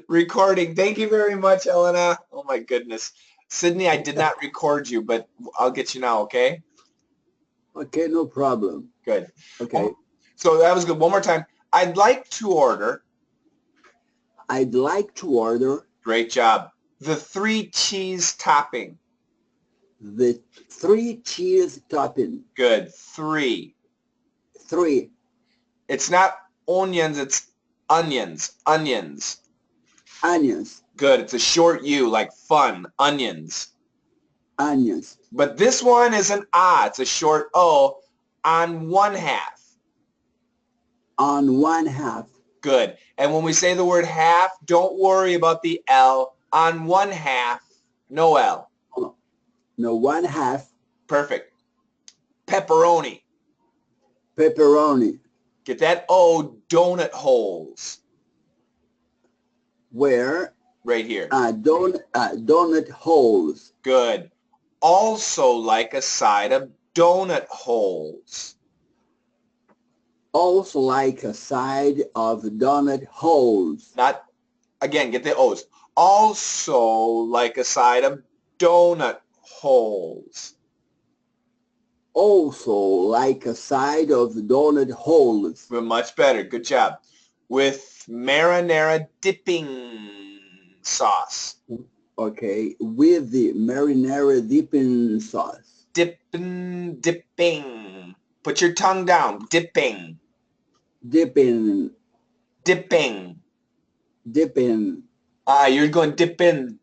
Recording. Thank you very much, Elena. Oh my goodness. Sydney, I did not record you, but I'll get you now, okay? Okay, no problem. Good. Okay. So that was good. One more time. I'd like to order. I'd like to order. Great job. The 3 cheese topping. The 3 cheese topping. Good. 3. 3. It's not onions, it's onions. Onions. Onions. Good. It's a short U, like fun. Onions. Onions. But this one is an ah. It's a short O on 1/2. On 1/2. Good. And when we say the word half, don't worry about the L. On 1/2, no L. No, 1/2. Perfect. Pepperoni. Pepperoni. Get that O, donut holes. Where? Right here. Donut holes. Good. Also like a side of donut holes. Also like a side of donut holes. Not, again, get the O's. Also like a side of donut holes. Also like a side of donut holes. We're much better. Good job. With marinara dipping sauce. Okay, with the marinara dipping sauce. Dipping. Put your tongue down. Dipping. Dipping. Dipping. Dipping. You're going dipping.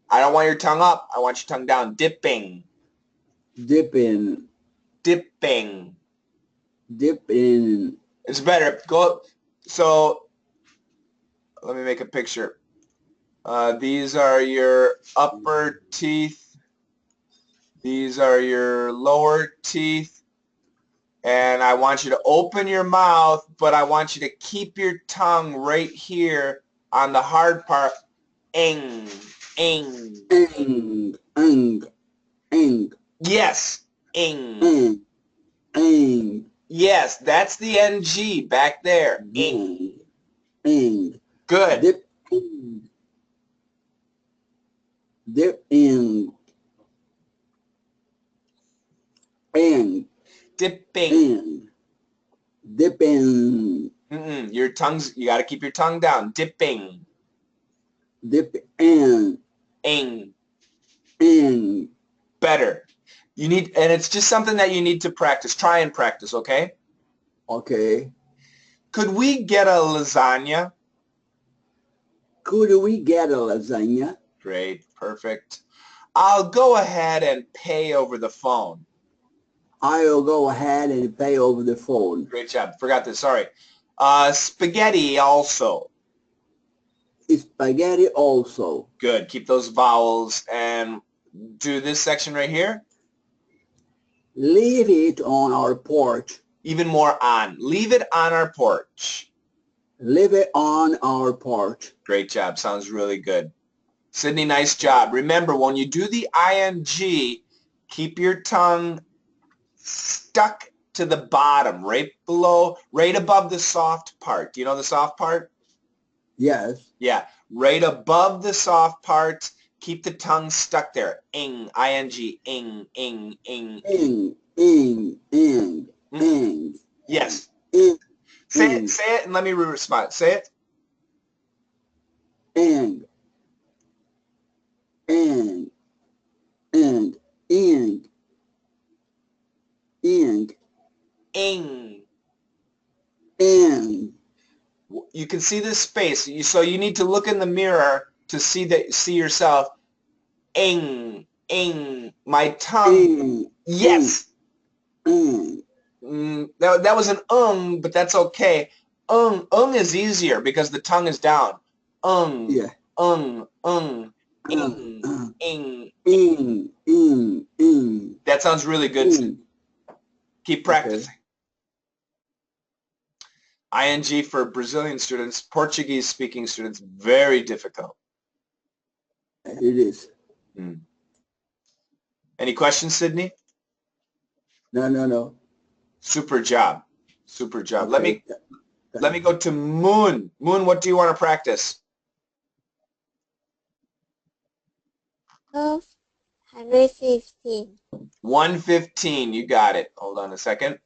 I don't want your tongue up. I want your tongue down. Dipping. Dipping. Dipping. Dipping. It's better. Go. So, let me make a picture. These are your upper teeth. These are your lower teeth. And I want you to open your mouth, but I want you to keep your tongue right here on the hard part. Ing. Ing. Ing. Yes. Ing. Ing. Yes, that's the NG back there. Ing. Ing. Good. Dipping. Dipping. Ing. Dipping. Dipping. Your tongue's, you got to keep your tongue down. Dipping. Dipping. Ing. Ing. Better. You need, and it's just something that you need to practice. Try and practice, okay? Okay. Could we get a lasagna? Could we get a lasagna? Great. Perfect. I'll go ahead and pay over the phone. I'll go ahead and pay over the phone. Great job. Forgot this. Sorry. Spaghetti also. Spaghetti also. Good. Keep those vowels and do this section right here. Leave it on our porch. Even more on. Leave it on our porch. Leave it on our porch. Great job. Sounds really good. Sydney, nice job. Remember, when you do the ing, keep your tongue stuck to the bottom, right below, right above the soft part. Do you know the soft part? Yes. Yeah, right above the soft part. Keep the tongue stuck there. Ing, ing, ing, ing, ing. Ing. Yes. Ing. Say it, and let me respond. Say it. Ing. Ing. Ing. Ing. Ing. Ing. Ing. You can see this space, so you need to look in the mirror to see yourself. Ing. My tongue. Ing. Yes. Ing. That was an but that's okay. Is easier because the tongue is down. Yeah. Ing. That sounds really good. Keep practicing. Okay. ING for Brazilian students, Portuguese-speaking students, very difficult. It is. Any questions, Sydney? No. Super job. Super job. Okay. Let me go to Moon. Moon, what do you want to practice? 115. 115. You got it. Hold on a second.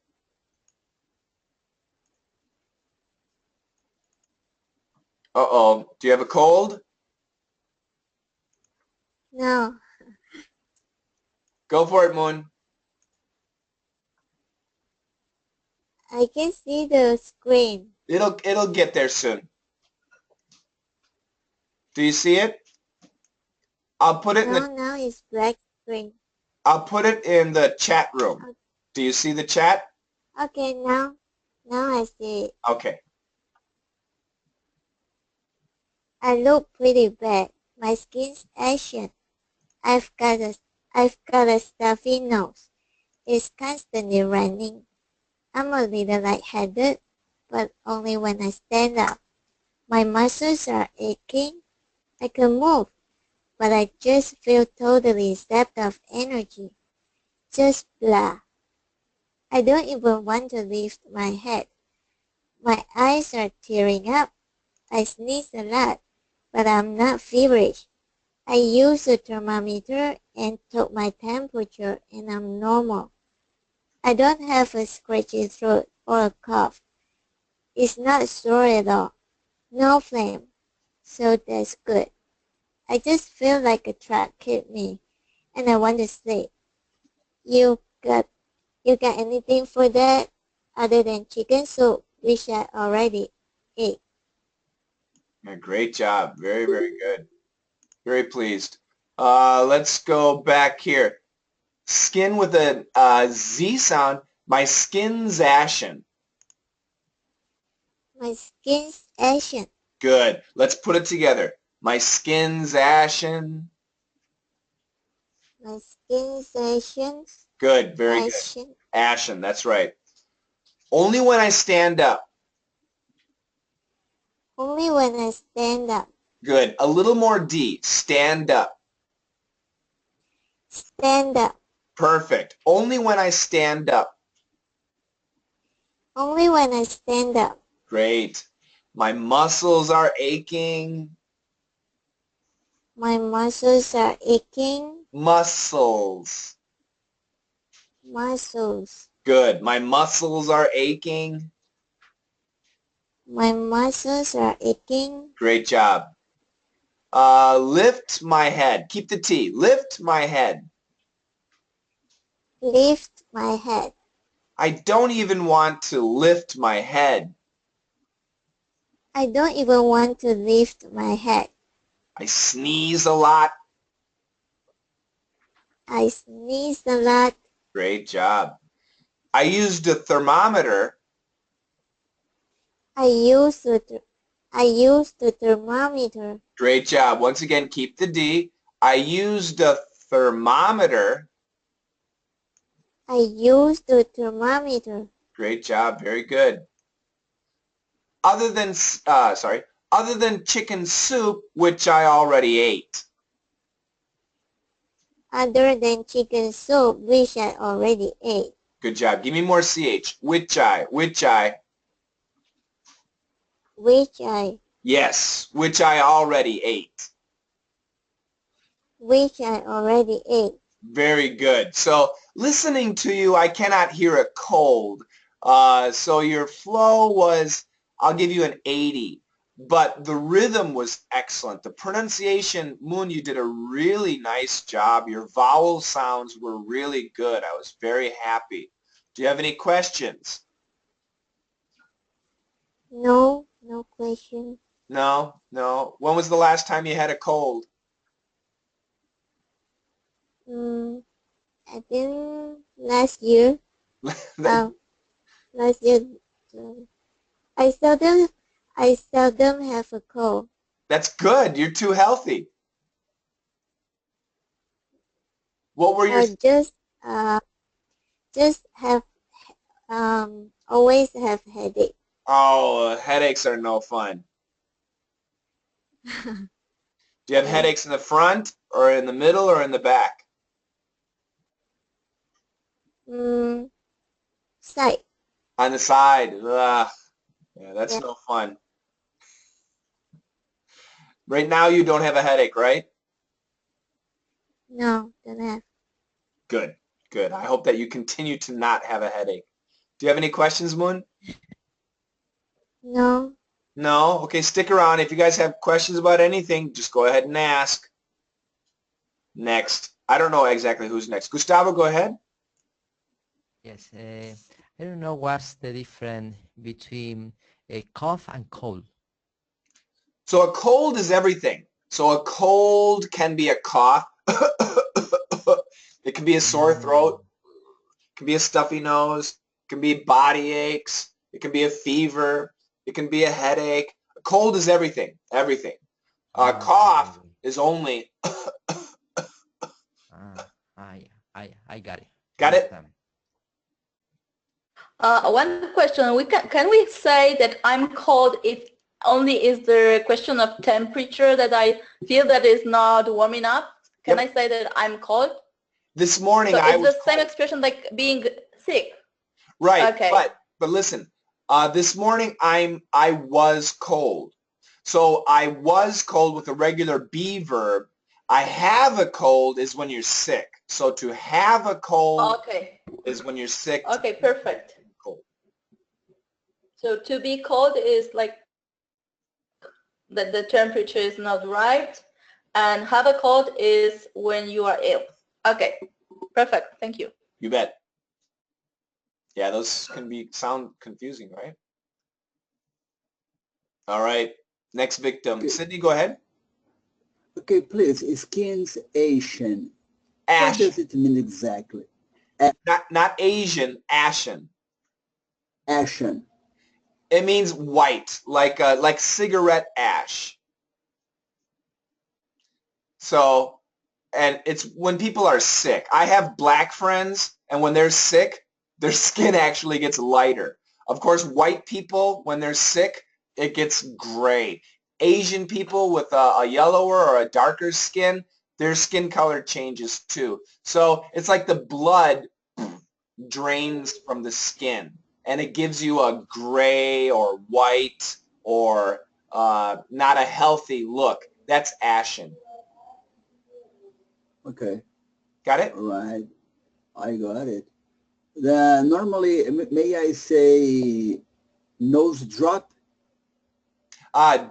Uh-oh. Do you have a cold? No, Go for it, Moon. I can see the screen. It'll get there soon. Do you see it? I'll put it in No, the now it's black screen. I'll put it in the chat room. Do you see the chat? Okay, now I see it. Okay. I look pretty bad. My skin's ashen. I've got a stuffy nose. It's constantly running. I'm a little lightheaded, but only when I stand up. My muscles are aching. I can move, but I just feel totally zapped of energy. Just blah. I don't even want to lift my head. My eyes are tearing up. I sneeze a lot, but I'm not feverish. I used a thermometer and took my temperature and I'm normal. I don't have a scratchy throat or a cough. It's not sore at all. No phlegm. So that's good. I just feel like a truck hit me and I want to sleep. You got you got anything for that other than chicken soup, which I already ate? Great job. Very, very good. Very pleased. Let's go back here. Skin with a Z sound. My skin's ashen. My skin's ashen. Good. Let's put it together. My skin's ashen. My skin's ashen. Good. Very good. Ashen. Ashen. That's right. Only when I stand up. Only when I stand up. Good. A little more D. Stand up. Stand up. Perfect. Only when I stand up. Only when I stand up. Great. My muscles are aching. My muscles are aching. Muscles. Muscles. Good. My muscles are aching. My muscles are aching. Great job. Lift my head. Keep the T. Lift my head. Lift my head. I don't even want to lift my head. I don't even want to lift my head. I sneeze a lot. I sneeze a lot. Great job. I used a thermometer. I use the thermometer. Great job. Once again, keep the D. I used a thermometer. I use the thermometer. Great job. Very good. Other than chicken soup, which I already ate. Other than chicken soup, which I already ate. Good job. Give me more CH. Which I. Which I. Yes, which I already ate. Which I already ate. Very good. So listening to you, I cannot hear a cold. So your flow was, I'll give you an 80. But the rhythm was excellent. The pronunciation, Moon, you did a really nice job. Your vowel sounds were really good. I was very happy. Do you have any questions? No question. No, no. When was the last time you had a cold? I think last year. Last year. uh, I seldom have a cold. That's good. You're too healthy. What were your... Or just have always have headache. Oh, headaches are no fun. Do you have headaches in the front or in the middle or in the back? Side. On the side. Ugh. Yeah, that's Yeah. no fun. Right now you don't have a headache, right? No, don't have. Good, good. I hope that you continue to not have a headache. Do you have any questions, Moon? No. No? Okay, stick around. If you guys have questions about anything, just go ahead and ask. Next. I don't know exactly who's next. Gustavo, go ahead. Yes, I don't know what's the difference between a cough and cold. So a cold is everything. So a cold can be a cough. It can be a sore throat. It can be a stuffy nose. It can be body aches. It can be a fever. It can be a headache. A cold is everything. Everything. A cough Okay. is only. Ah, I got it. Got it? Understand. One question, can we say that I'm cold if only is the question of temperature that I feel that is not warm enough? Can Yep. I say that I'm cold? This morning So I it's was the same cold. expression like being sick. Right. Okay. But listen. This morning I was cold. So I was cold with a regular be verb. I have a cold is when you're sick. So to have a cold Okay. is when you're sick. Okay, perfect. Cold. So to be cold is like that the temperature is not right, and have a cold is when you are ill. Okay, perfect. Thank you. You bet. Yeah, those can sound confusing, right? All right. Next victim. Okay. Sydney, go ahead. Okay, please. Skin's Asian. What Ash. does it mean exactly? Not Asian, ashen. Ashen. It means white, like cigarette ash. So, and it's when people are sick. I have black friends, and when they're sick, their skin actually gets lighter. Of course, white people, when they're sick, it gets gray. Asian people with a yellower or a darker skin, their skin color changes too. So it's like the blood drains from the skin, and it gives you a gray or white or not a healthy look. That's ashen. Okay. Got it? All right. I got it. Normally, may I say nose drop?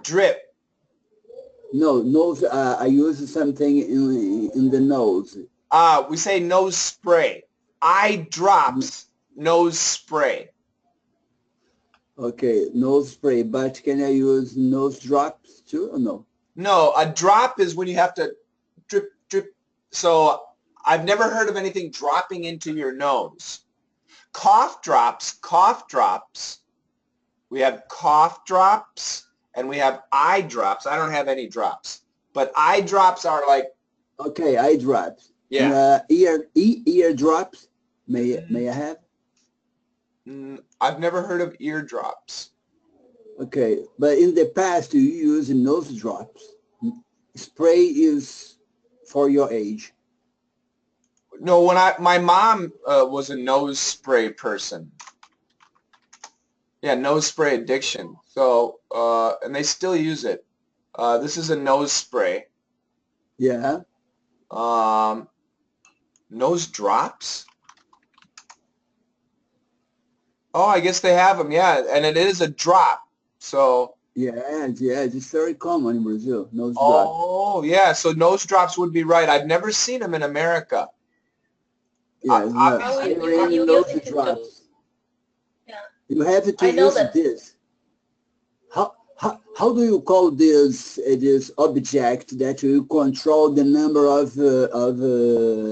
Drip. No, nose. I use something in the nose. We say nose spray. Eye drops, nose spray. Okay, nose spray. But can I use nose drops too or no? No, a drop is when you have to drip, drip. So I've never heard of anything dropping into your nose. Cough drops, cough drops. We have cough drops and we have eye drops. I don't have any drops, but eye drops are like. Okay, eye drops. Yeah. Ear drops. May I have? I've never heard of eardrops. Okay, but in the past you use nose drops. Spray is for your age. No, my mom was a nose spray person. Yeah, nose spray addiction. So, and they still use it. This is a nose spray. Yeah. Nose drops? Oh, I guess they have them, yeah. And it is a drop. So. Yeah, it's very common in Brazil, nose drops. Oh, yeah. So nose drops would be right. I've never seen them in America. Yeah, Obviously, you nose use it drops. Yeah. You have to I know use that. this. How do you call this object that you control the number of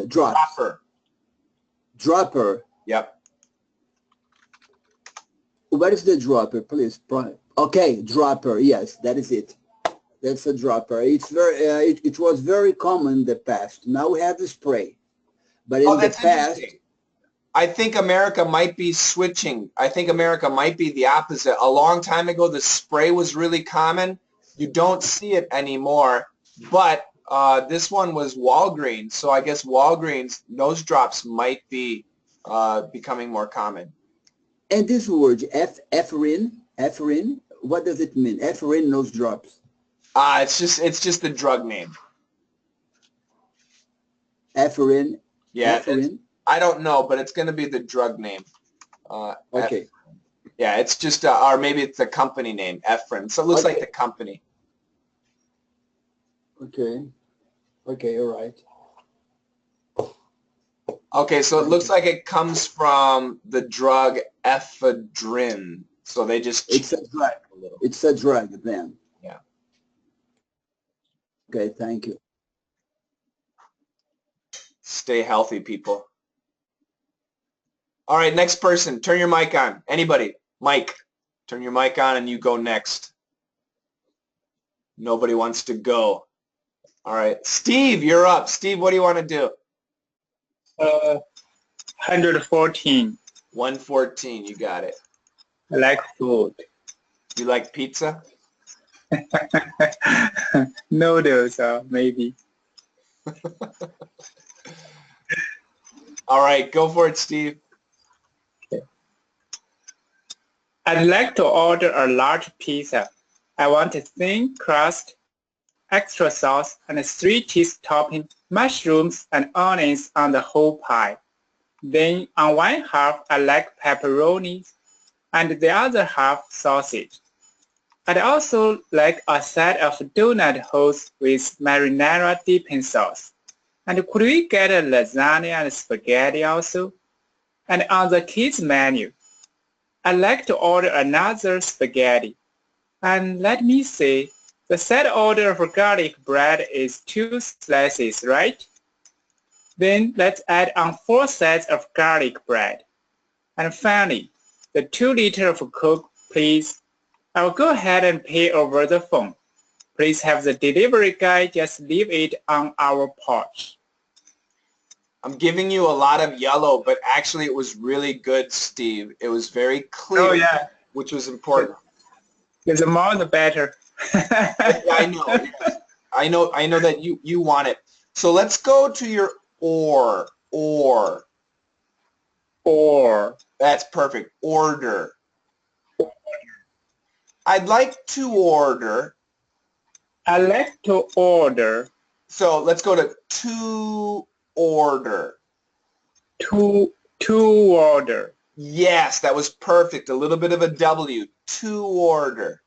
drops? Dropper. Dropper. Yep. What is the dropper, please? Okay, dropper. Yes, that is it. That's a dropper. It's very. It was very common in the past. Now we have the spray, but in the That's past. interesting. I think America might be switching. I think America might be the opposite. A long time ago, the spray was really common. You don't see it anymore. But this one was Walgreens, so I guess Walgreens nose drops might be becoming more common. And this word, Efrain, Efrain? What does it mean? Efrain nose drops. It's just the drug name. Efrain. Yeah. Efrain. I don't know, but it's going to be the drug name. Okay. Yeah, it's just, or maybe it's the company name, Efrain. So it looks like the company. Okay. Okay, all right. Okay, so it looks like it comes from the drug ephedrine. So they just It's a drug. It's a drug then. Yeah. Okay, thank you. Stay healthy, people. All right, next person. Turn your mic on. Anybody? Mike, turn your mic on and you go next. Nobody wants to go. All right. Steve, you're up. Steve, what do you want to do? 114. 114. You got it. I like food. You like pizza? Noodles, maybe. All right, go for it, Steve. Okay. I'd like to order a large pizza. I want a thin crust, extra sauce, and 3 cheese topping, mushrooms and onions on the whole pie. Then on one half, I like pepperoni, and the other half sausage. I'd also like a set of donut holes with marinara dipping sauce. And could we get a lasagna and spaghetti also? And on the kids menu, I'd like to order another spaghetti. And let me see, the set order for garlic bread is 2 slices, right? Then let's add on 4 sets of garlic bread. And finally, the 2 liters of Coke, please. I'll go ahead and pay over the phone. Please have the delivery guy just leave it on our porch. I'm giving you a lot of yellow, but actually it was really good, Steve. It was very clear, Oh, yeah. which was important. The more the better. I know. I know that you want it. So let's go to your or. That's perfect. Order. I'd like to order. I'd like to order. So let's go to order. To order. Yes, that was perfect. A little bit of a W. To order.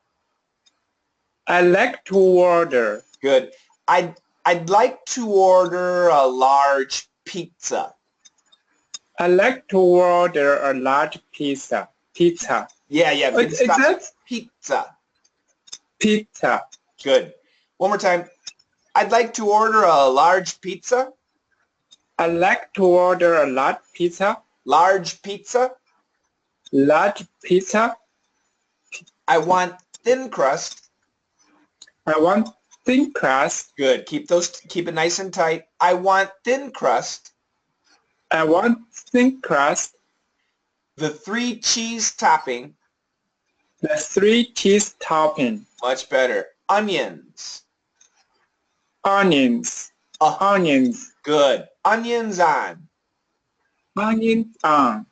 I'd like to order. Good. I'd like to order a large pizza. I'd like to order a large pizza. Pizza. Yeah. Good stuff. That's Pizza. Pizza. Good. One more time. I'd like to order a large pizza. I'd like to order a large pizza. Large pizza. Large pizza. I want thin crust. I want thin crust. Good. Keep it nice and tight. I want thin crust. I want thin crust. The 3 cheese topping. The 3 cheese topping. Much better. Onions. Onions. Onions. Good. Onions on. Onions on.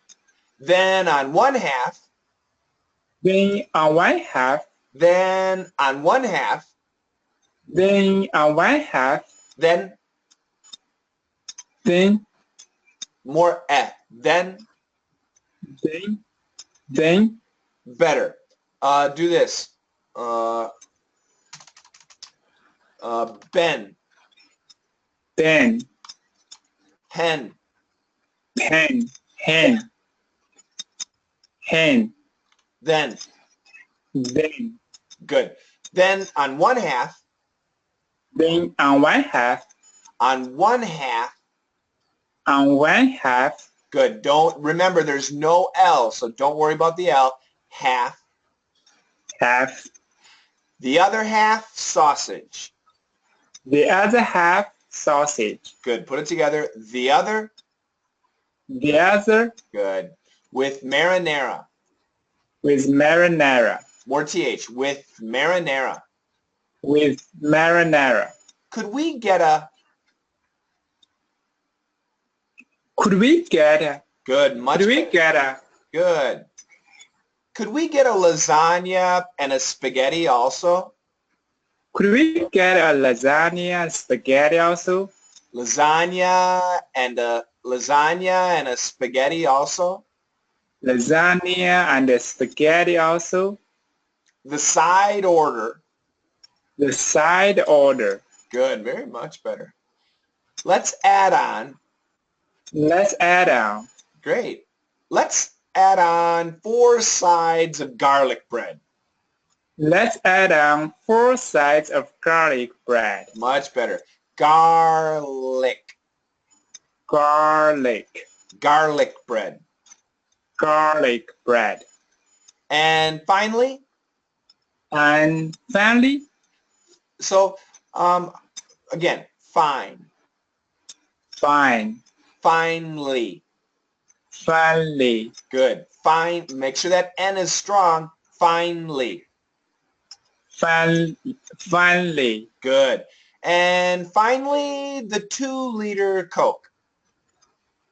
Then on one half. Then on one half. Then on one half. Then on one half. Then more Then better. Do this. Ben. Then Hen. Hen. Then. Good. Then on one half. Then on one half. On one half. On one half. Good. Remember there's no L, so don't worry about the L. Half. Half. The other half, sausage. The other half, sausage. Good. Put it together. The other. The other. Good. With marinara. With marinara. More TH. With marinara. With marinara. Could we get a? Could we get a? Good. Much Could we better. get a? Good. could we get a lasagna and a spaghetti also? Could we get a lasagna and spaghetti also? Lasagna and a spaghetti also? Lasagna and a spaghetti also? The side order. The side order. Good, very much better. Let's add on. Let's add on. Great. Let's add on 4 sides of garlic bread. Let's add on 4 sides of garlic bread. Much better. Garlic. Garlic. Garlic bread. Garlic bread. And finally? And finally? So, again, fine. Fine. Finally. Finally. Good. Fine. Make sure that N is strong. Finally. Finally. Good. And finally, the 2-liter Coke.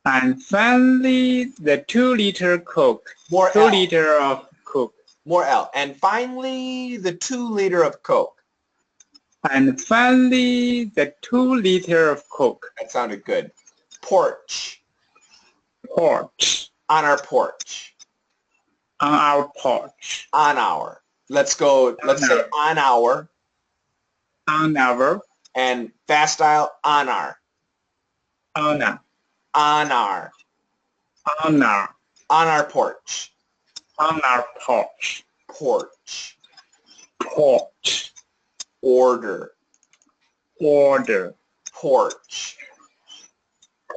And finally, the 2-liter Coke. More 2 L. liter of Coke. More L. And finally, the 2-liter of Coke. And finally, the 2-liter of Coke. That sounded good. Porch. Porch. On our porch. On our porch. On our. Let's go. Let's say on our. On our. And fast style, on our. On our. On our. On our. On our porch. On our porch. Porch. Porch. Order. Order. Porch.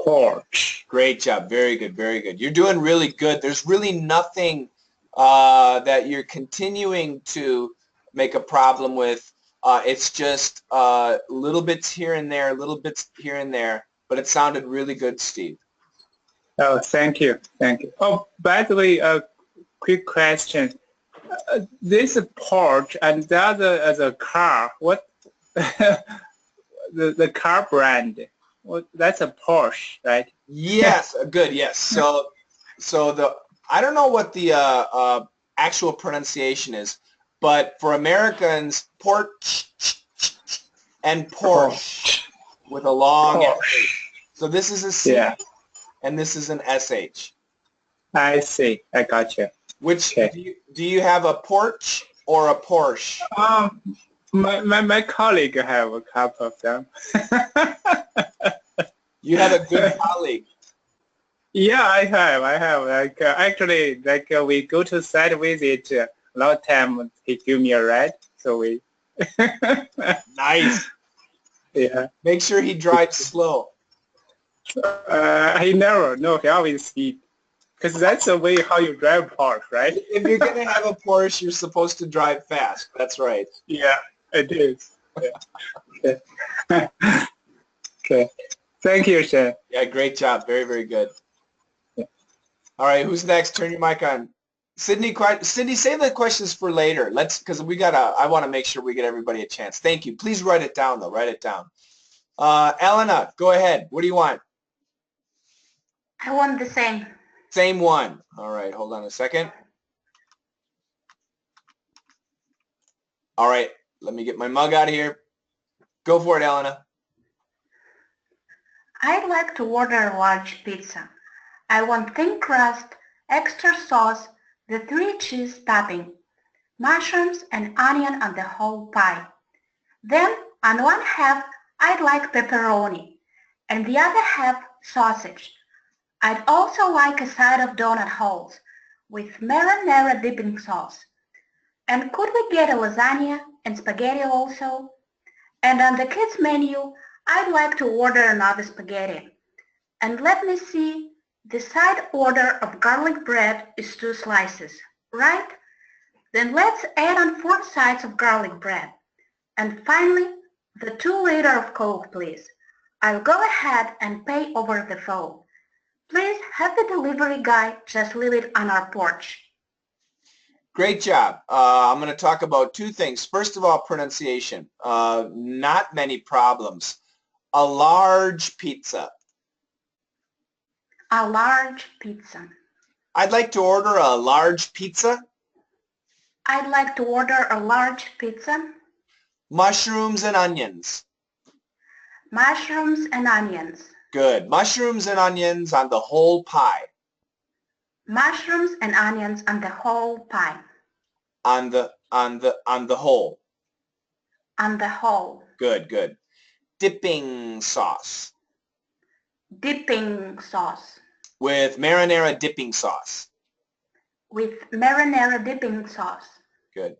Porch. Great job. Very good. Very good. You're doing really good. There's really nothing that you're continuing to make a problem with. It's just little bits here and there, little bits here and there, but it sounded really good, Steve. Oh, thank you. Thank you. Oh, by the way, a quick question. This porch and the other as a car. What the car brand? Well, that's a Porsche, right? Yes, good. Yes. So the I don't know what the actual pronunciation is, but for Americans, porch and Porsche with a long sh. So this is a C, yeah. And this is an SH. I see. I got you. Which do you have a porch or a Porsche? My colleague have a couple of them. You have a good colleague. Yeah, I have. Like actually, like we go to site visit a lot of time. He give me a ride, so we. Nice. Yeah. Make sure he drives slow. He never. No, he always speed. Because that's the way how you drive Porsche, right? If you're going to have a Porsche, you're supposed to drive fast. That's right. Yeah, it is. Yeah. Okay. Okay. Thank you, Shen. Yeah, great job. Very, very good. Yeah. All right, who's next? Turn your mic on. Sydney, save the questions for later. Because I want to make sure we get everybody a chance. Thank you. Please write it down, though. Write it down. Elena, go ahead. What do you want? I want the same. Same one. All right, hold on a second. All right, let me get my mug out of here. Go for it, Elena. I'd like to order a large pizza. I want thin crust, extra sauce, the 3 cheese topping, mushrooms and onion on the whole pie. Then, on one half, I'd like pepperoni, and the other half sausage. I'd also like a side of donut holes with marinara dipping sauce. And could we get a lasagna and spaghetti also? And on the kids menu, I'd like to order another spaghetti. And let me see, the side order of garlic bread is 2 slices, right? Then let's add on 4 sides of garlic bread. And finally, the 2-liter of Coke, please. I'll go ahead and pay over the phone. Please have the delivery guy just leave it on our porch. Great job. I'm going to talk about 2 things. First of all, pronunciation. Not many problems. A large pizza. A large pizza. I'd like to order a large pizza. I'd like to order a large pizza. Mushrooms and onions. Mushrooms and onions. Good. Mushrooms and onions on the whole pie. Mushrooms and onions on the whole pie. On the whole. On the whole. Good, good. Dipping sauce. Dipping sauce. With marinara dipping sauce. With marinara dipping sauce. Good.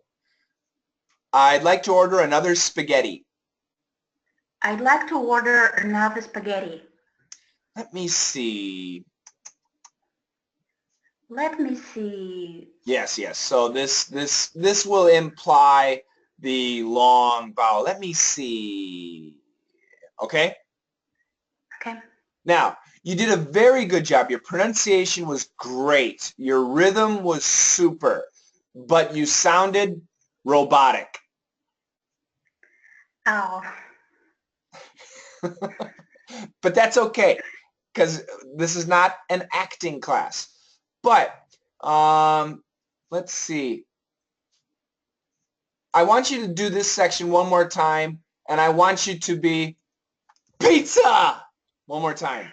I'd like to order another spaghetti. I'd like to order another spaghetti. Let me see. Let me see. Yes, yes. So this will imply the long vowel. Let me see. Okay? Okay. Now, you did a very good job. Your pronunciation was great. Your rhythm was super. But you sounded robotic. Oh. But that's okay, because this is not an acting class. But let's see. I want you to do this section one more time, and I want you to be pizza one more time.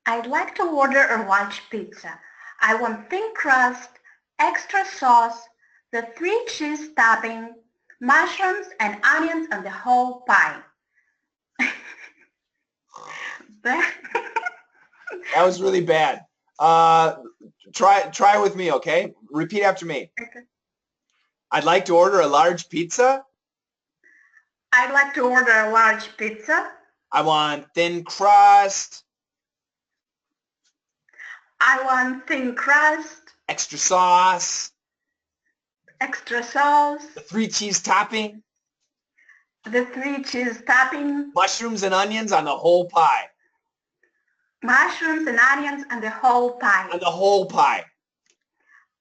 I'd like to order a large pizza. I want thin crust, extra sauce, the 3 cheese topping, mushrooms and onions on the whole pie. That was really bad. Try with me, okay? Repeat after me. Okay. I'd like to order a large pizza. I'd like to order a large pizza. I want thin crust. I want thin crust. Extra sauce. Extra sauce. The 3 cheese topping. The 3 cheese topping. Mushrooms and onions on the whole pie. Mushrooms and onions on the whole pie. On the whole pie.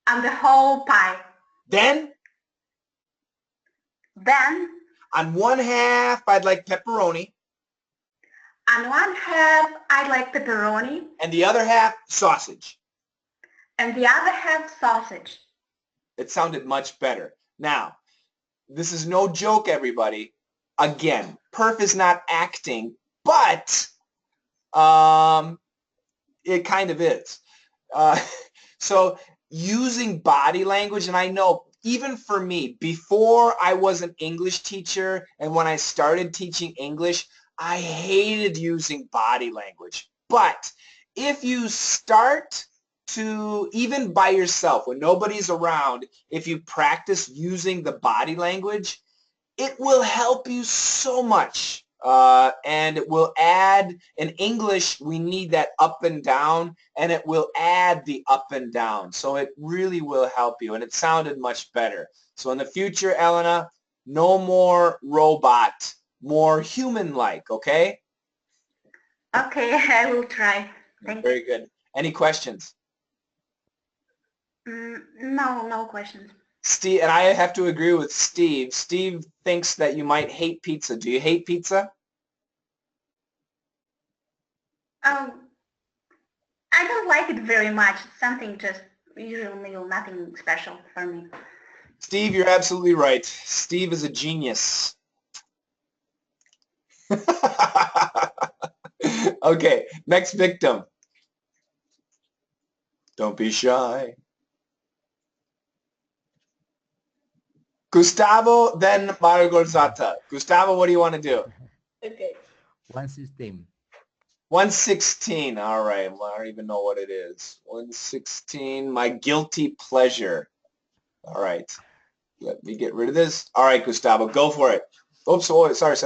On the whole pie. Then, on one half, I'd like pepperoni. On one half, I'd like pepperoni. And the other half, sausage. And the other half, sausage. It sounded much better. Now, this is no joke, everybody. Again, PIRF is not acting, but it kind of is. So using body language, and I know even for me, before I was an English teacher and when I started teaching English, I hated using body language. But if you start to, even by yourself, when nobody's around, if you practice using the body language, it will help you so much. And it will add, in English, we need that up and down, and it will add the up and down. So it really will help you, and it sounded much better. So in the future, Elena, no more robot, more human-like, okay? Okay, I will try. Thank you. Very good. Any questions? No, no questions. Steve, and I have to agree with Steve. Steve thinks that you might hate pizza. Do you hate pizza? I don't like it very much. It's something just usual meal, nothing special for me. Steve, you're absolutely right. Steve is a genius. Okay, next victim. Don't be shy. Gustavo, then Margorzata. Gustavo, what do you want to do? Okay. 116. 116. All right. Well, I don't even know what it is. 116. My guilty pleasure. All right. Let me get rid of this. All right, Gustavo, go for it. Oops. Oh, sorry.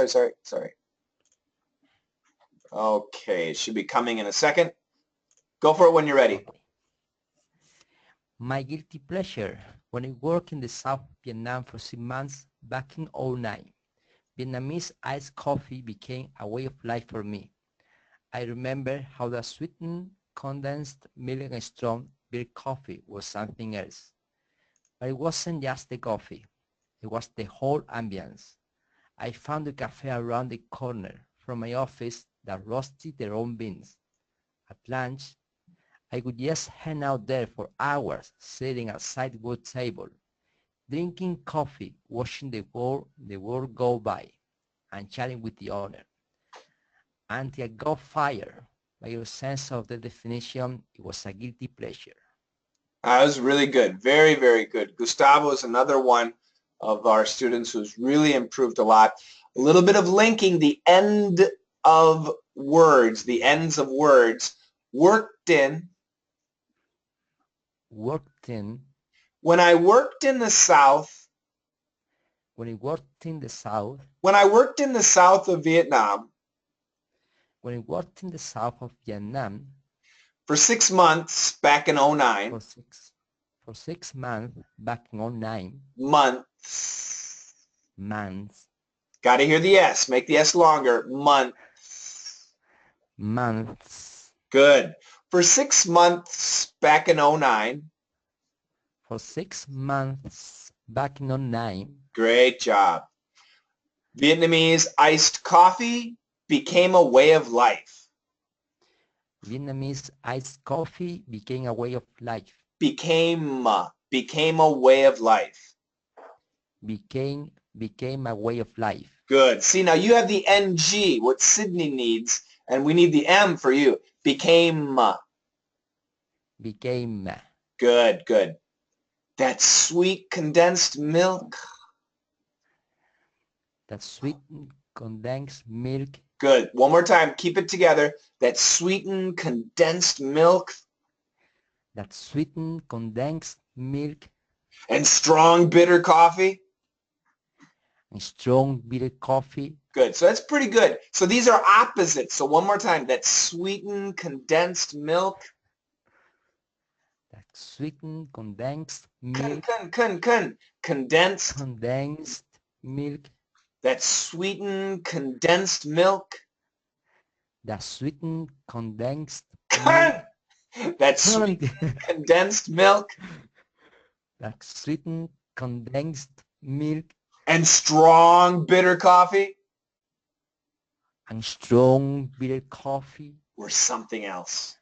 Okay. It should be coming in a second. Go for it when you're ready. Okay. My guilty pleasure. When I worked in the South Vietnam for 6 months back in 2009, Vietnamese iced coffee became a way of life for me. I remember how the sweetened, condensed milk and strong beer coffee was something else. But it wasn't just the coffee. It was the whole ambience. I found a cafe around the corner from my office that roasted their own beans. At lunch, I would just hang out there for hours, sitting at sidewalk table, drinking coffee, watching the world go by, and chatting with the owner. Until I got fired. By your sense of the definition, it was a guilty pleasure. That was really good. Very, very good. Gustavo is another one of our students who's really improved a lot. A little bit of linking the end of words, the ends of words. Worked in. Worked in. When I worked in the South. When I worked in the South. When I worked in the South of Vietnam. When I worked in the South of Vietnam. For 6 months back in 09. For six months back in 09. Months. Months. Got to hear the S. Make the S longer. Months. Months. Good. For 6 months back in 09. For 6 months back in 09. Great job. Vietnamese iced coffee became a way of life. Vietnamese iced coffee became a way of life. Became a way of life. Became a way of life. Good. See, now you have the NG, what Sydney needs, and we need the M for you. Became. Became. Good, good. That sweet condensed milk. That sweet condensed milk. Good. One more time. Keep it together. That sweetened condensed milk. That sweetened condensed milk. And strong bitter coffee. And strong bitter coffee. Good. So that's pretty good. So these are opposites. So one more time. That sweetened condensed milk. That sweetened condensed milk. Condensed. Condensed milk. That sweetened condensed milk. That sweetened condensed milk. That sweet condensed milk. That sweetened condensed milk. And strong bitter coffee. And strong bitter coffee. Or something else.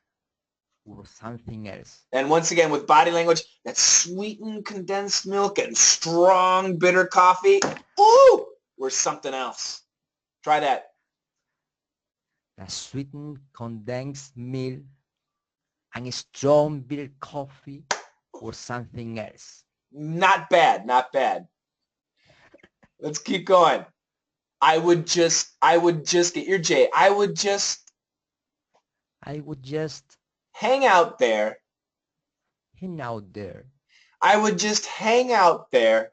Or something else. And once again, with body language, that sweetened condensed milk and strong bitter coffee. Ooh! Or something else. Try that. That sweetened condensed milk and strong bitter coffee or something else. Not bad, not bad. Let's keep going. I would just get your J. I would just hang out there. Hang out there. I would just hang out there.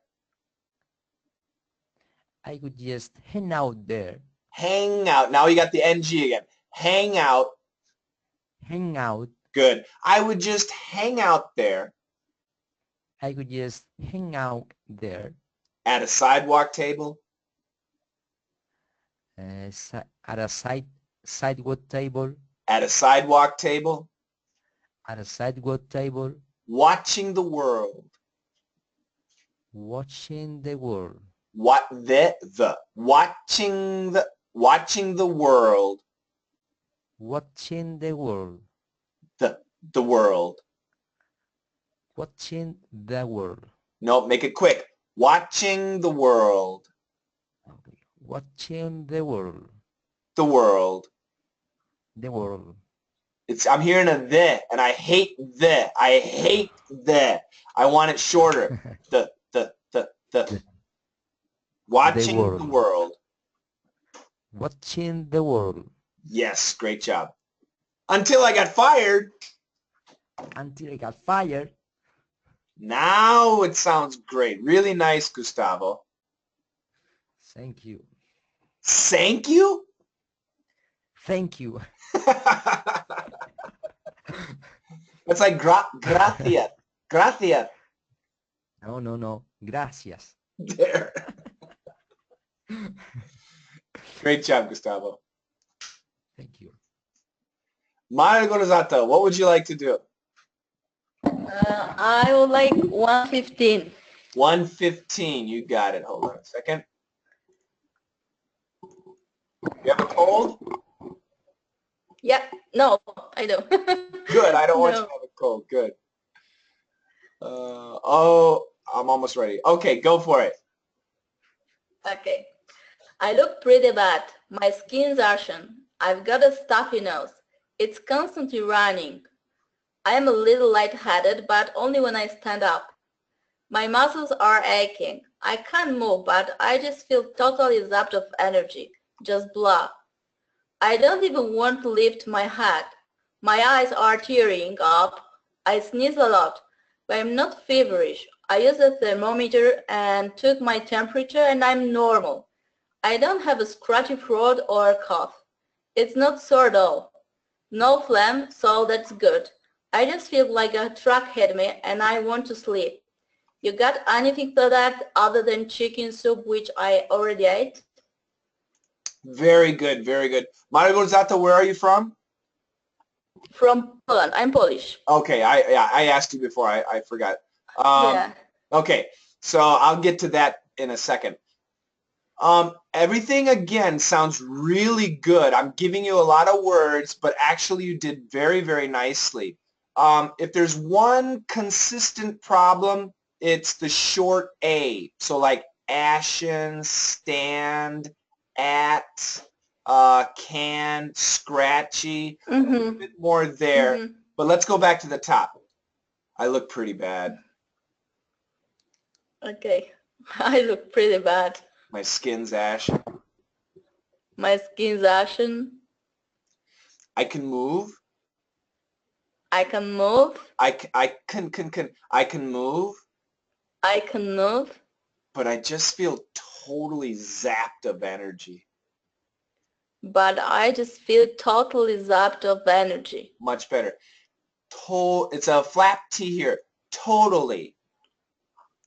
I would just hang out there. Hang out. Now you got the NG again. Hang out. Hang out. Good. I would just hang out there. I would just hang out there. At a sidewalk table. At a sidewalk table. At a sidewalk table. At a sidewalk table. Watching the world. Watching the world. Watching the world. Watching the world. The world. Watching the world. No, make it quick. Watching the world. Watching the world. The world. The world. I'm hearing a the, and I hate the. I hate the. I want it shorter. The. Watching the world. Watching the world. Yes, great job. Until I got fired. Until I got fired. Now it sounds great. Really nice, Gustavo. Thank you. Thank you? Thank you. It's like gracias. Gracias. No. Gracias. There. Great job, Gustavo. Thank you. Mario Gorozato, what would you like to do? I would like 115. 115, you got it. Hold on a second. You have a cold? Yeah. No, I don't. Good. I don't want you No. to have a cold. Good. Oh, I'm almost ready. Okay, go for it. Okay. I look pretty bad. My skin's ashen. I've got a stuffy nose. It's constantly running. I am a little lightheaded, but only when I stand up. My muscles are aching. I can't move, but I just feel totally zapped of energy. Just blah. I don't even want to lift my head. My eyes are tearing up. I sneeze a lot, but I'm not feverish. I used a thermometer and took my temperature and I'm normal. I don't have a scratchy throat or a cough. It's not sore at all. No phlegm, so that's good. I just feel like a truck hit me and I want to sleep. You got anything for that other than chicken soup, which I already ate? Very good. Very good. Mario Gonzato, where are you from? From Poland. I'm Polish. Okay, I asked you before. I forgot. Yeah. Okay, so I'll get to that in a second. Everything again sounds really good. I'm giving you a lot of words, but actually you did very, very nicely. If there's one consistent problem, it's the short A. So like ashen, stand, at, can, scratchy, a bit more there. But let's go back to the top. I look pretty bad. Okay. I look pretty bad. My skin's ashen. My skin's ashen. I can move. I can move. I can move, I can move. but I just feel totally zapped of energy. But I just feel totally zapped of energy. Much better. It's a flap T here. Totally.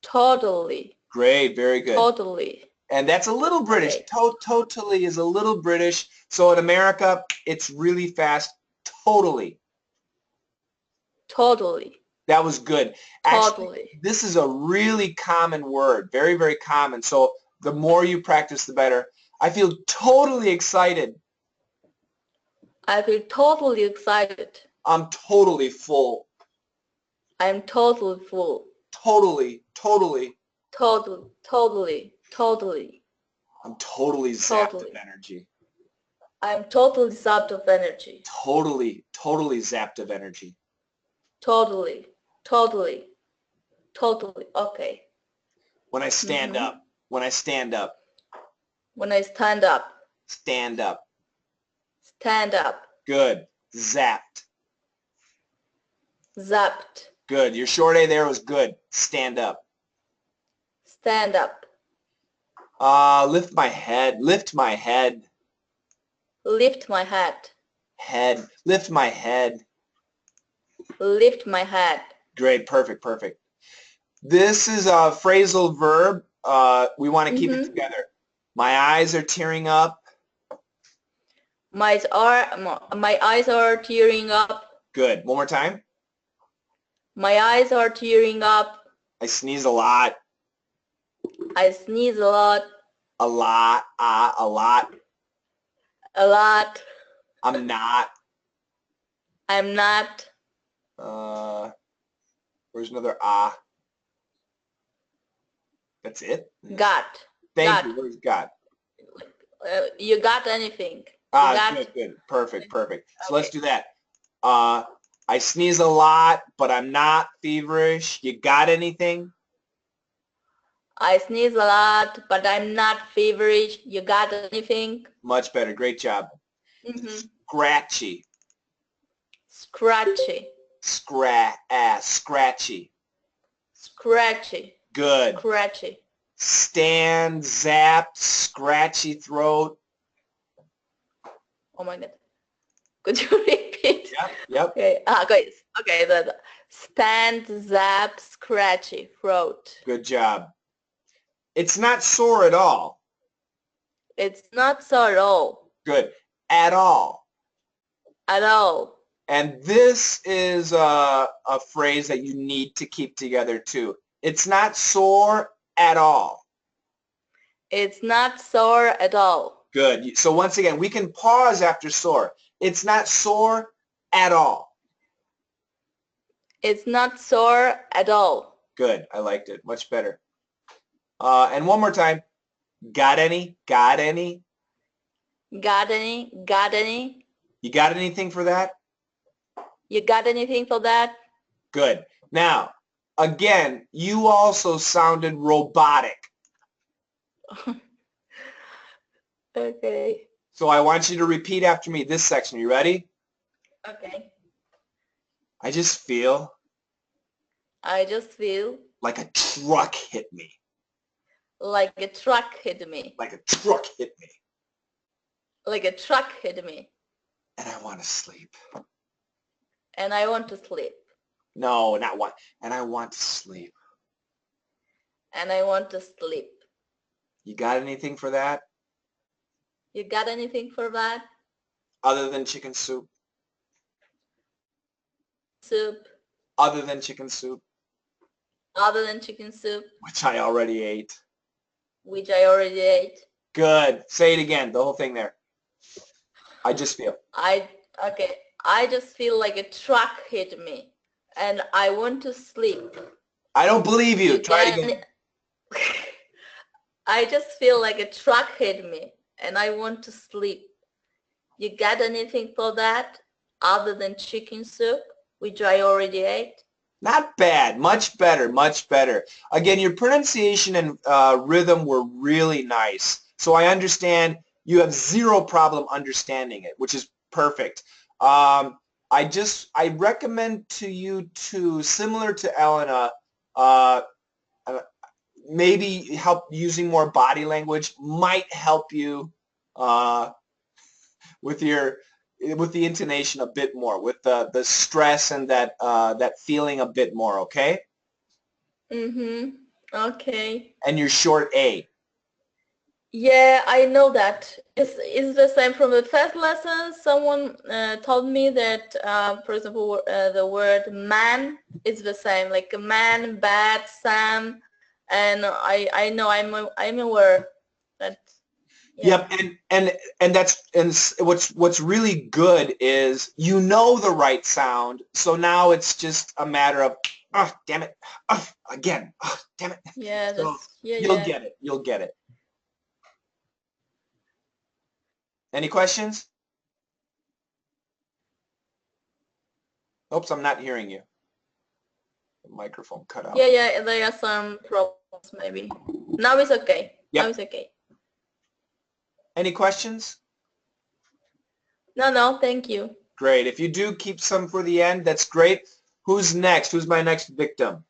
Totally. Great, very good. Totally. And that's a little British. Great. Totally is a little British. So in America, it's really fast. Totally. Totally. That was good. Actually, Totally. this is a really common word. Very, very common. So the more you practice, the better. I feel totally excited. I feel totally excited. I'm totally full. I'm totally full. Totally. Totally. Totally. I'm totally zapped of energy. I'm totally zapped of energy. Totally zapped of energy. Totally. Okay. When I stand up. When I stand up. When I stand up. Stand up. Stand up. Good. Zapped. Zapped. Good. Your short A there was good. Stand up. Stand up. Lift my head. Lift my head. Lift my head. Head. Lift my head. Lift my head. Great. Perfect. This is a phrasal verb. We want to keep it together. My eyes are tearing up. My eyes are tearing up. Good. One more time. My eyes are tearing up. I sneeze a lot. I sneeze a lot. A lot. A lot. A lot. I'm not. I'm not. Where's another ah? That's it? Got. Thank you. Where's got? You got anything? Good. Perfect. So let's do that. I sneeze a lot, but I'm not feverish. You got anything? I sneeze a lot, but I'm not feverish. You got anything? Much better. Great job. Scratchy. Scratchy. Scratchy. Scratchy. Good. Scratchy. Stand, zapped, scratchy throat. Oh my God. Could you repeat? Yep. Okay. Guys. Okay. Stand, zap, scratchy throat. Good job. It's not sore at all. It's not sore at all. Good. At all. At all. And this is a phrase that you need to keep together too. It's not sore at all. It's not sore at all. Good. So once again, we can pause after sore. It's not sore at all. It's not sore at all. Good. I liked it. Much better. And one more time. Got any? Got any? Got any? Got any? You got anything for that? You got anything for that? Good. Now, again, you also sounded robotic. Okay. So I want you to repeat after me this section. You ready? Okay. I just feel like a truck hit me. Like a truck hit me. Like a truck hit me. Like a truck hit me. And I want to sleep. And I want to sleep. No, not one. And I want to sleep. And I want to sleep. You got anything for that? You got anything for that? Other than chicken soup? Soup. Other than chicken soup? Other than chicken soup. Which I already ate. Which I already ate. Good. Say it again, the whole thing there. I just feel. Okay. I just feel like a truck hit me. And I want to sleep. I don't believe you. Try it again. I just feel like a truck hit me. And I want to sleep. You got anything for that? Other than chicken soup, which I already ate? Not bad. Much better. Much better. Again, your pronunciation and rhythm were really nice. So I understand you have zero problem understanding it, which is perfect. I recommend to you to, similar to Elena, maybe help using more body language might help you with the intonation a bit more, with the stress and that feeling a bit more, okay? Mm-hmm. Okay. And your short A. Yeah, I know that. It's the same from the first lesson. Someone told me that, for example, the word man is the same, like a man, bad, Sam, and I know I'm aware that. Yeah. Yep, and what's really good is you know the right sound, so now it's just a matter of damn it, again, damn it. Yeah, So yeah, you'll yeah. get it. You'll get it. Any questions? Oops, I'm not hearing you. The microphone cut out. Yeah, there are some problems maybe. Now it's okay. Yep. Now it's okay. Any questions? No, thank you. Great. If you do keep some for the end, that's great. Who's next? Who's my next victim?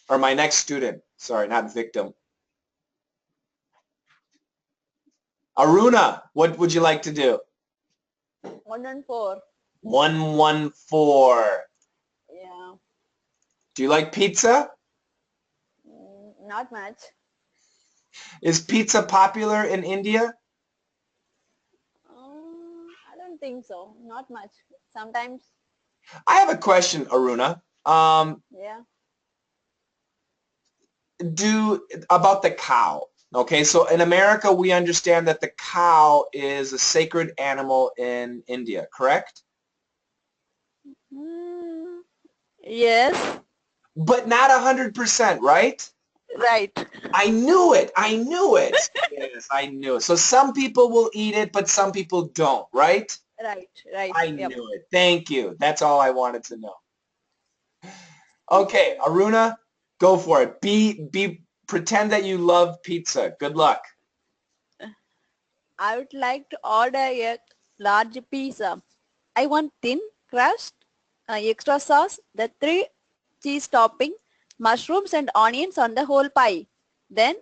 Or my next student? Sorry, not victim. Aruna, what would you like to do? 114. 114. Yeah. Do you like pizza? Not much. Is pizza popular in India? I don't think so. Not much. Sometimes. I have a question, Aruna. Yeah. About the cow. Okay, so in America, we understand that the cow is a sacred animal in India, correct? Yes. But not 100%, right? Right. I knew it. I knew it. Yes, I knew it. So some people will eat it, but some people don't, right? Right. I knew it. Thank you. That's all I wanted to know. Okay, Aruna, go for it. Pretend that you love pizza. Good luck. I would like to order a large pizza. I want thin crust, extra sauce, the 3 cheese topping, mushrooms and onions on the whole pie. Then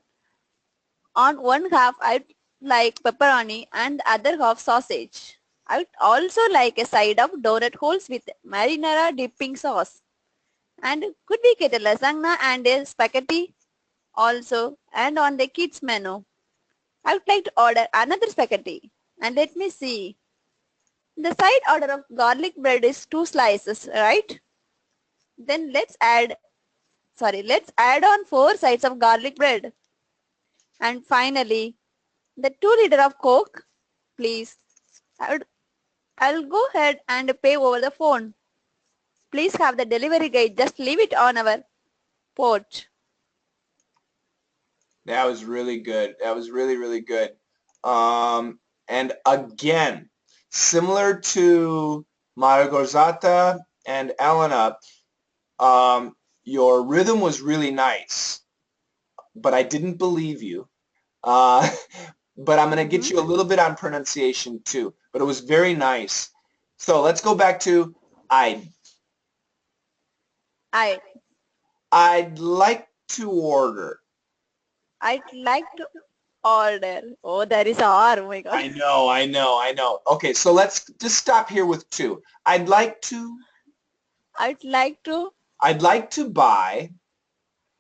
on one half I'd like pepperoni and the other half sausage. I would also like a side of donut holes with marinara dipping sauce. And could we get a lasagna and a spaghetti also? And on the kids menu, I would like to order another spaghetti. And let me see. The side order of garlic bread is 2 slices, right? Then let's add on 4 sides of garlic bread. And finally, the 2 liter of Coke, please. I would I'll go ahead and pay over the phone. Please have the delivery guy just leave it on our porch. That was really good. That was really, really good. And again, similar to Margozata and Elena, your rhythm was really nice, but I didn't believe you. But I'm going to get you a little bit on pronunciation too. But it was very nice. So let's go back to I'd like to order. I'd like to order. Oh, there is R. Oh my God. I know. Okay, so let's just stop here with two. I'd like to I'd like to buy.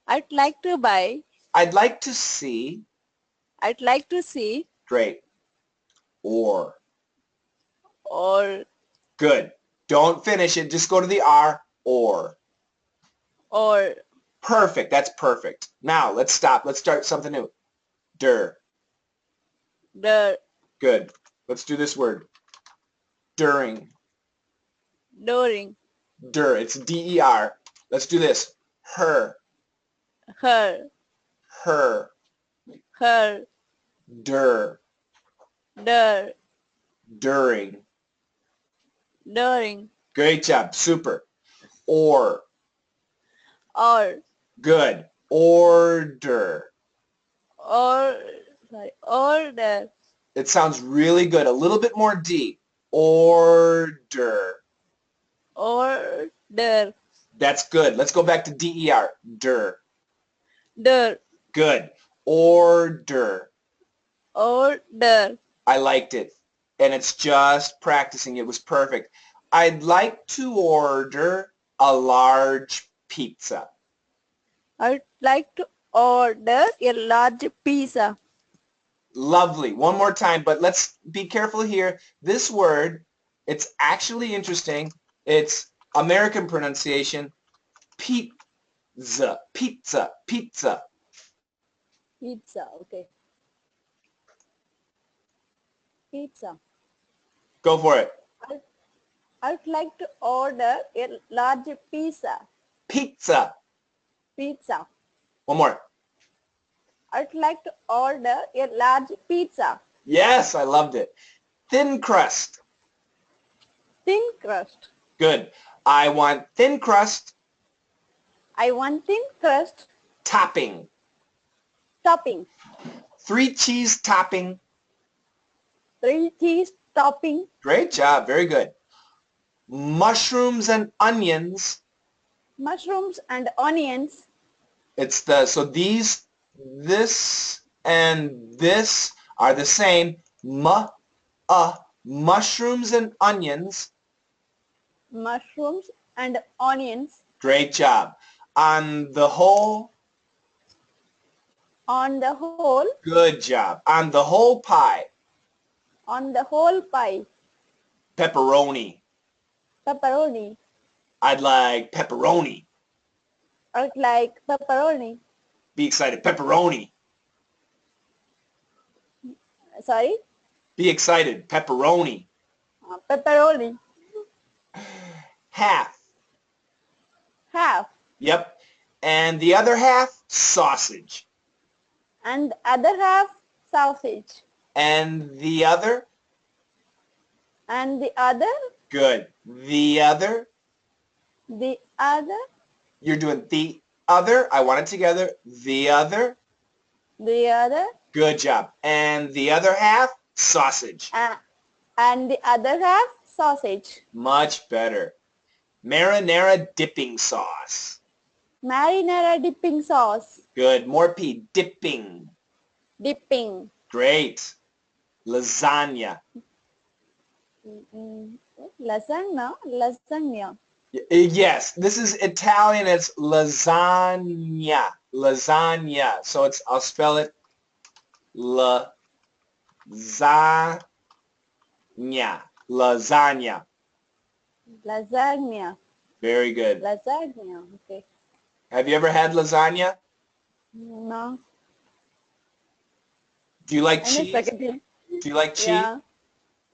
I'd like to buy. I'd like to see. I'd like to see. Great. Or. Good. Don't finish it. Just go to the R. Or. Perfect. That's perfect. Now, let's stop. Let's start something new. Der. Good. Let's do this word. During. During. Der. It's D-E-R. Let's do this. Her. Her. Der. During. Great job. Super. Or. Good. Order. Order. It sounds really good. A little bit more D. Order. That's good. Let's go back to D-E-R. Der. Good. Order. I liked it. And it's just practicing. It was perfect. I'd like to order a large pizza. I'd like to order a large pizza. Lovely. One more time, but let's be careful here. This word, it's actually interesting. It's American pronunciation, pizza. Pizza. Okay. Pizza. Go for it. I'd like to order a large pizza. Pizza. One more. I'd like to order a large pizza. Yes, I loved it. Thin crust. Good. I want thin crust. Topping. 3 cheese topping. 3 cheese topping. Great job. Very good. Mushrooms and onions. It's so this and this are the same. Mushrooms and onions. Great job. On the whole. Good job. On the whole pie. Pepperoni. I'd like pepperoni. Be excited. Pepperoni. Sorry? Be excited. Pepperoni. Pepperoni. Half. Yep. And the other half, sausage. And other half, sausage. And the other? Good. The other? You're doing the other. I want it together. The other? Good job. And the other half? Sausage. And the other half, sausage. Much better. Marinara dipping sauce. Marinara dipping sauce. Good. More P. Dipping. Great. Lasagna. Lasagna. Yes, this is Italian. It's lasagna. So I'll spell it lasagna. Very good. Lasagna. Okay. Have you ever had lasagna? No. Do you like cheese? Do you like cheese? Yeah.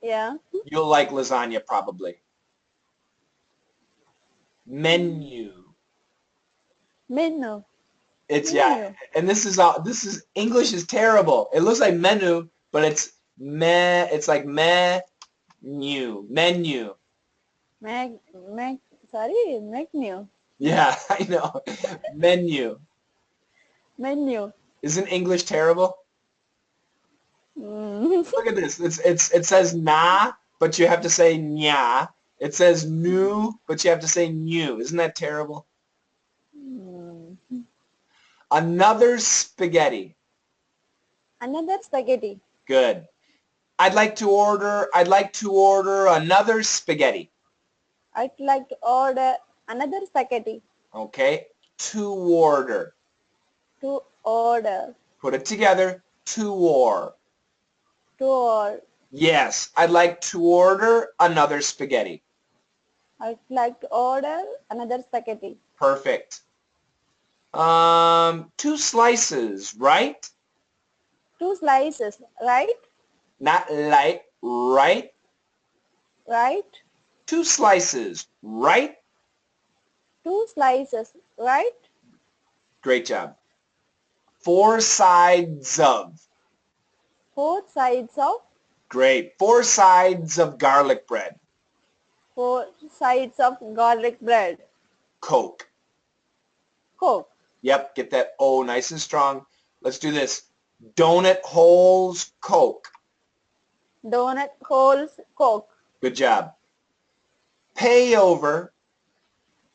Yeah. You'll like lasagna probably. Menu. Menu. It's Menu. and this is English is terrible. It looks like menu, but it's it's like menu. Menu. Menu. Yeah, I know. Menu. Menu. Isn't English terrible? Mm. Look at this. It says na, but you have to say nya. It says new, but you have to say new. Isn't that terrible? Mm. Another spaghetti. Another spaghetti. Good. I'd like to order another spaghetti. I'd like to order another spaghetti. Okay. To order. To order. Put it together. To or. To order. Yes, I'd like to order another spaghetti. I'd like to order another spaghetti. Perfect. 2 slices, right? 2 slices, right? Not like, right? Right? 2 slices, right? 2 slices, right? Great job. 4 sides of. 4 sides of. Great. 4 sides of garlic bread. 4 sides of garlic bread. Coke. Coke. Yep, get that O nice and strong. Let's do this. Donut holes, Coke. Donut holes, Coke. Good job. Pay over.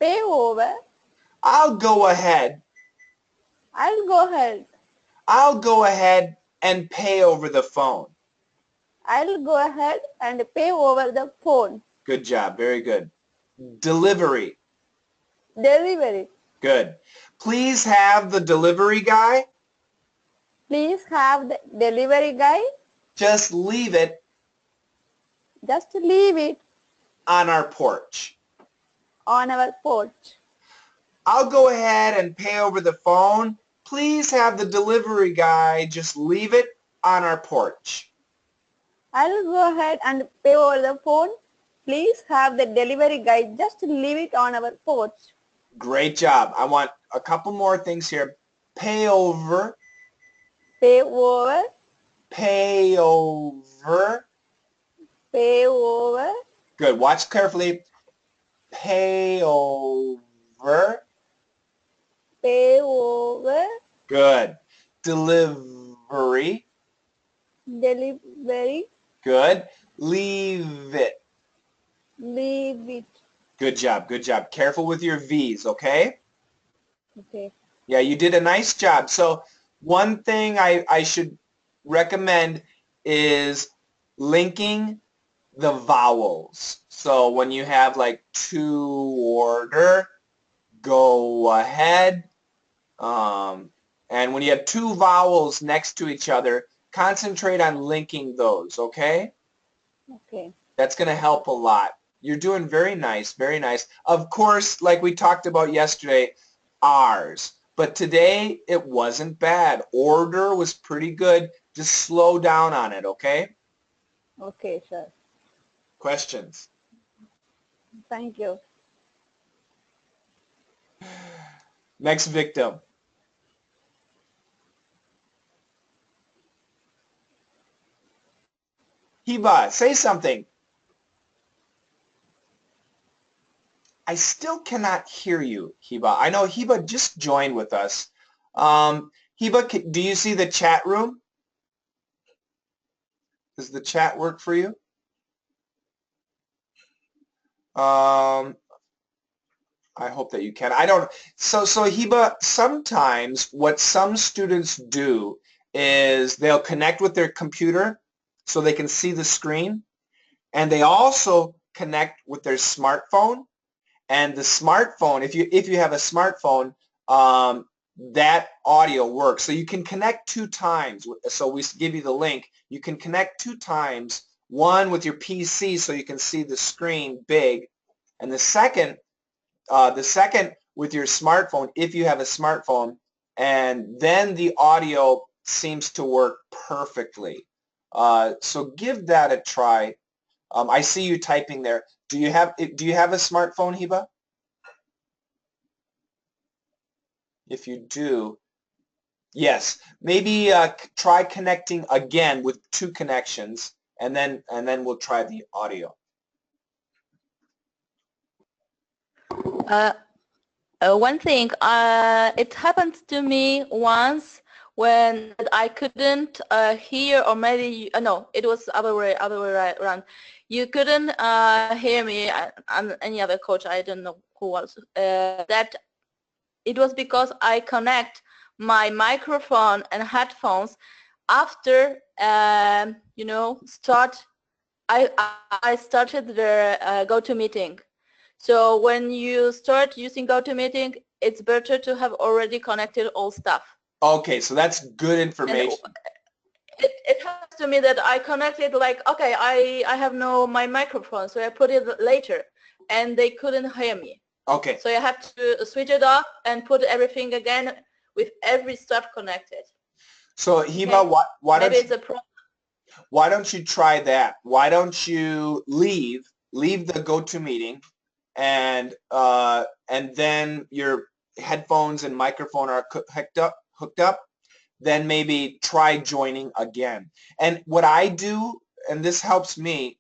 Pay over. I'll go ahead. I'll go ahead. I'll go ahead and pay over the phone. I'll go ahead and pay over the phone. Good job. Very good. Delivery. Delivery. Good. Please have the delivery guy Please have the delivery guy. just leave it Just leave it on our porch. on our porch. I'll go ahead and pay over the phone. Please have the delivery guy just leave it on our porch. I'll go ahead and pay over the phone. Please have the delivery guy just leave it on our porch. Great job. I want a couple more things here. Pay over. Pay over. Pay over. Pay over. Good. Watch carefully. Pay over. Pay over. Good. Delivery. Delivery. Good. Leave it. Leave it. Good job. Good job. Careful with your V's, okay? Okay. Yeah, you did a nice job. So one thing I should recommend is linking the vowels. So when you have like to order, go ahead, and when you have 2 vowels next to each other, concentrate on linking those, okay? Okay. That's going to help a lot. You're doing very nice, very nice. Of course, like we talked about yesterday, R's. But today, it wasn't bad. Order was pretty good. Just slow down on it, okay? Okay, sir. Questions? Thank you. Next victim. Heba, say something. I still cannot hear you, Heba. I know Heba just joined with us. Heba, do you see the chat room? Does the chat work for you? I hope that you can. I don't. So Heba, sometimes what some students do is they'll connect with their computer so they can see the screen, and they also connect with their smartphone. And the smartphone, if you have a smartphone, that audio works. So you can connect 2 times. So we give you the link. You can connect 2 times. One with your PC so you can see the screen big, and the second with your smartphone if you have a smartphone, and then the audio seems to work perfectly. So give that a try. I see you typing there. Do you have a smartphone, Heba? If you do, yes. Maybe try connecting again with 2 connections, and then we'll try the audio. One thing, it happened to me once when I couldn't hear, or maybe no, it was other way around. You couldn't hear me, and any other coach, I don't know who was. That it was because I connect my microphone and headphones after you know, I started the GoToMeeting. So when you start using GoToMeeting, it's better to have already connected all stuff. Okay, so that's good And information. it happens to me that I connected like, okay, I have my microphone, so I put it later, and they couldn't hear me. Okay. So I have to switch it off and put everything again with every stuff connected. So Heba, Okay? why It's a problem. why don't you try that? Why don't you leave the GoToMeeting, and then your headphones and microphone are hooked up, then maybe try joining again. And what I do, and this helps me,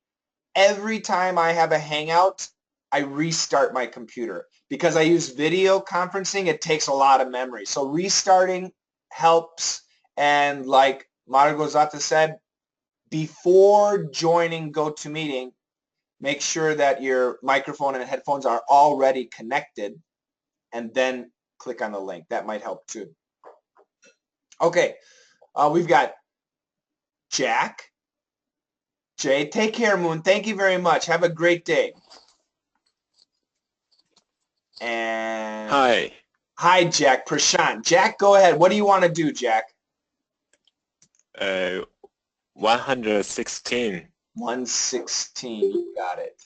every time I have a hangout, I restart my computer. Because I use video conferencing, it takes a lot of memory. So restarting helps. And like Margosata said, before joining GoToMeeting, make sure that your microphone and headphones are already connected, and then click on the link. That might help too. Okay, we've got Jack. Jay, take care, Moon. Thank you very much. Have a great day. And hi, Jack. Prashant. Jack, go ahead. What do you want to do, Jack? 116. 116. You got it.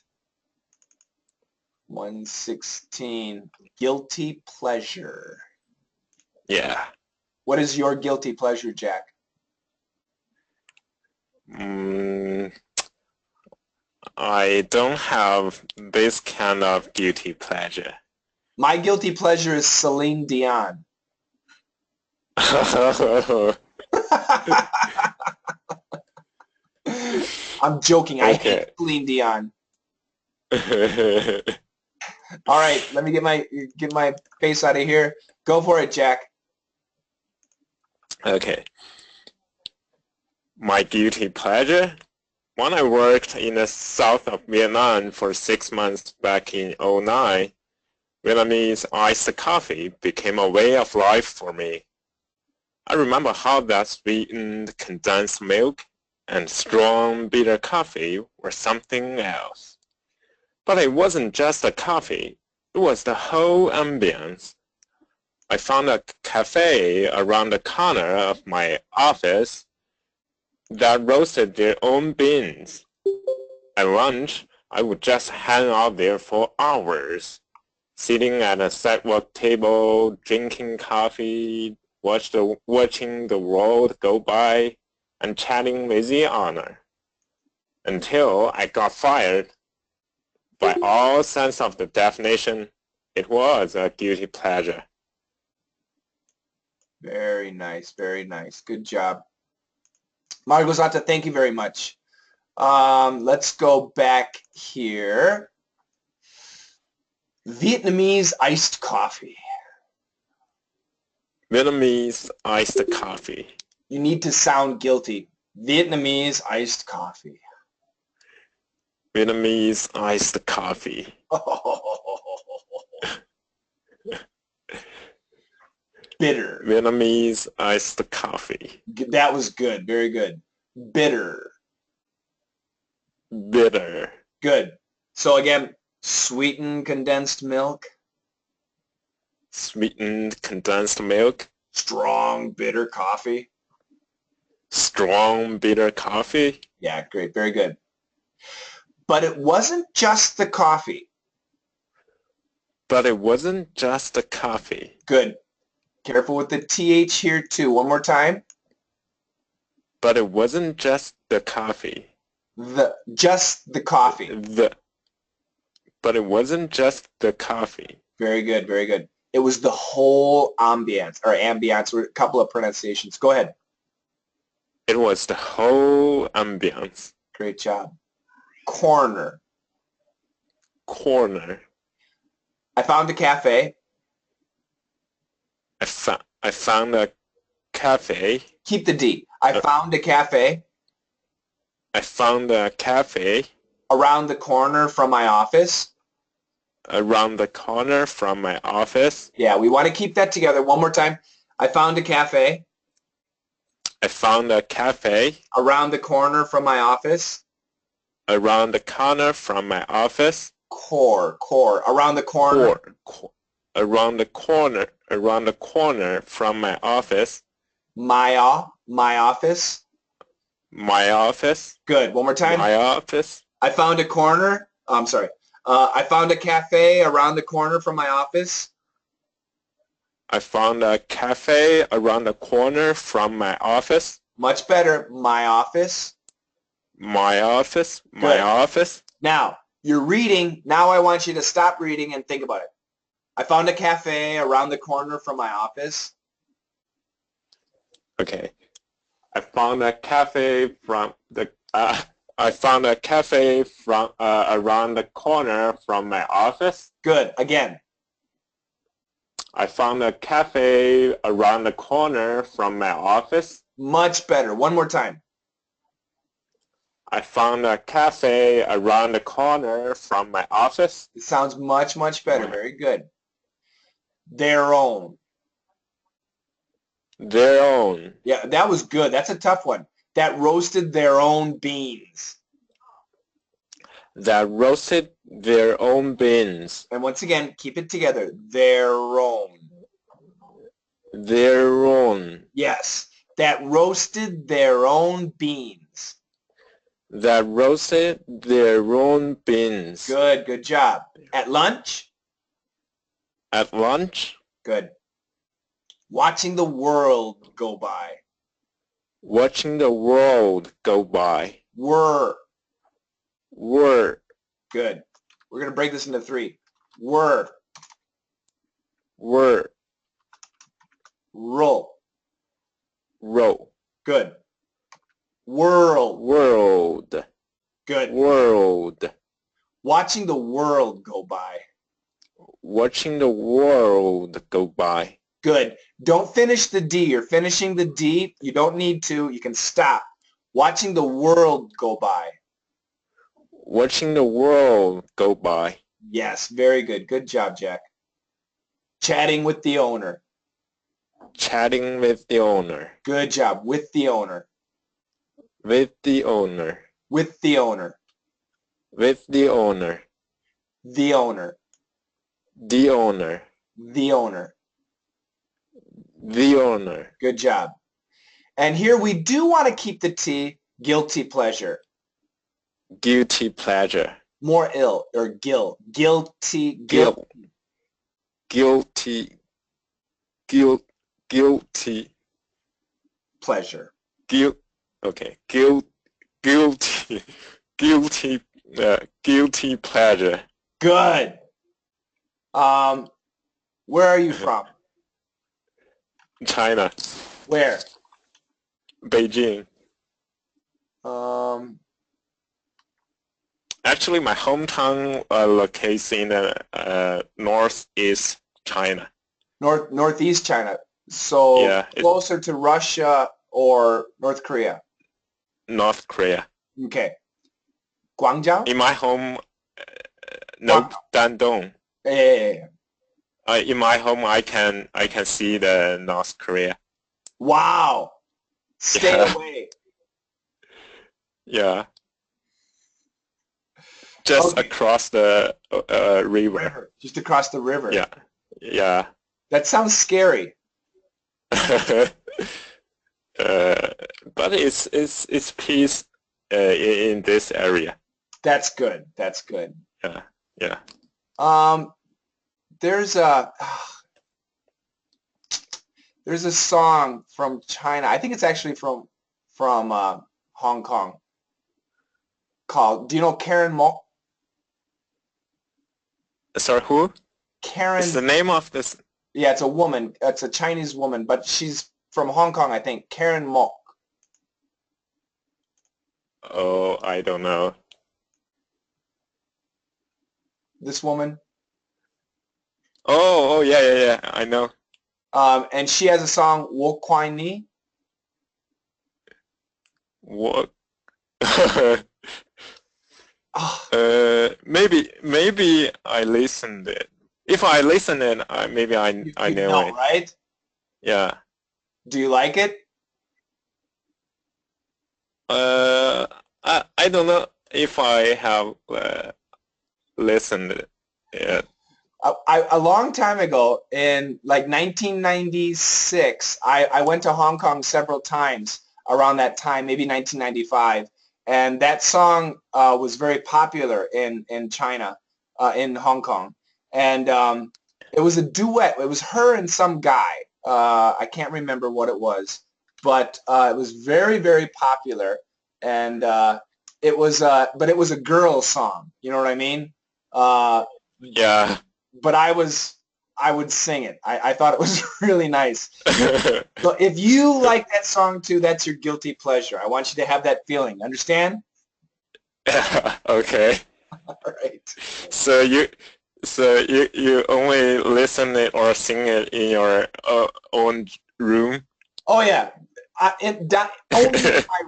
116. Guilty pleasure. Yeah. What is your guilty pleasure, Jack? I don't have this kind of guilty pleasure. My guilty pleasure is Celine Dion. I'm joking. I hate Celine Dion. All right, let me get my face out of here. Go for it, Jack. Okay. My guilty pleasure? When I worked in the south of Vietnam for 6 months back in 2009, Vietnamese iced coffee became a way of life for me. I remember how that sweetened condensed milk and strong bitter coffee were something else. But it wasn't just the coffee, it was the whole ambience. I found a cafe around the corner of my office that roasted their own beans. At lunch, I would just hang out there for hours, sitting at a sidewalk table, drinking coffee, watching the world go by, and chatting with the owner, until I got fired. By all sense of the definition, it was a guilty pleasure. Very nice, very nice. Good job. Margosata, thank you very much. Let's go back here. Vietnamese iced coffee. Vietnamese iced coffee. You need to sound guilty. Vietnamese iced coffee. Vietnamese iced coffee. Bitter. Vietnamese iced coffee. That was good. Very good. Bitter. Bitter. Good. So again, sweetened condensed milk. Sweetened condensed milk. Strong bitter coffee. Strong bitter coffee. Yeah, great. Very good. But it wasn't just the coffee. But it wasn't just the coffee. Good. Careful with the TH here too. One more time. But it wasn't just the coffee. Just the coffee. But it wasn't just the coffee. Very good, very good. It was the whole ambience, or ambience, or a couple of pronunciations. Go ahead. It was the whole ambience. Great job. Corner. Corner. I found a cafe. I found a cafe. Keep the D. I found a cafe. I found a cafe. Around the corner from my office. Around the corner from my office. Yeah, we want to keep that together. One more time. I found a cafe. I found a cafe. Around the corner from my office. Around the corner from my office. Core. Around the corner. Around the corner from my office. My office. My office. Good. One more time. My office. I found a corner. I'm sorry. I found a cafe around the corner from my office. I found a cafe around the corner from my office. Much better. My office. My office. Good. My office. Now, you're reading. Now I want you to stop reading and think about it. I found a cafe around the corner from my office. Okay. I found a cafe from the I found a cafe from around the corner from my office. Good. Again. I found a cafe around the corner from my office. Much better. One more time. I found a cafe around the corner from my office. It sounds much, much better. Very good. Their own. Their own. Yeah, that was good. That's a tough one. That roasted their own beans. That roasted their own beans. And once again, keep it together. Their own. Their own. Yes. That roasted their own beans. That roasted their own beans. Good. Good job. At lunch? At lunch? Good. Watching the world go by. Watching the world go by. Were. Good. We're going to break this into 3. Were. Roll. Good. World. Good. World. Watching the world go by. Watching the world go by. Good. Don't finish the D. You're finishing the D. You don't need to. You can stop. Watching the world go by. Watching the world go by. Yes, very good. Good job, Jack. Chatting with the owner. Chatting with the owner. Good job. With the owner. With the owner. With the owner. With the owner. The owner. The owner. The owner. The owner. Good job. And here we do want to keep the T, guilty pleasure. Guilty pleasure. More ill, or guilty. Guilty Pleasure. Okay. Guilty pleasure. Good. Where are you from? China. Where? Beijing. Actually, my hometown locates in northeast China. Northeast China. So yeah, closer to Russia or North Korea? North Korea. Okay. Guangzhou? In my home, no, Dandong. Yeah. In my home, I can see the North Korea. Wow. Stay away. Yeah. Just across the river. Just across the river. Yeah. Yeah. That sounds scary. But it's peace in this area. That's good. That's good. Yeah. Yeah. There's a song from China. I think it's actually from Hong Kong. called? Do you know Karen Mo? Sorry, who? Karen. It's the name of this. Yeah, it's a woman. It's a Chinese woman, but she's from Hong Kong, I think. Karen Mo. Oh, I don't know. This woman. Oh, yeah. I know. And she has a song, Wo Kwai Ni. What? Oh, maybe I listened it. If I listen it, maybe I you know know, it. right? Yeah. Do you like it? I don't know if I have listened it. A long time ago, in like 1996, I went to Hong Kong several times around that time, maybe 1995, and that song was very popular in China, in Hong Kong, and it was a duet. It was her and some guy. I can't remember what it was, but it was very, very popular, and but it was a girl song. You know what I mean? Yeah. But I would sing it. I thought it was really nice. So if you like that song too, that's your guilty pleasure. I want you to have that feeling. Understand? Okay. All right. So you only listen it or sing it in your own room? Oh yeah. Only in my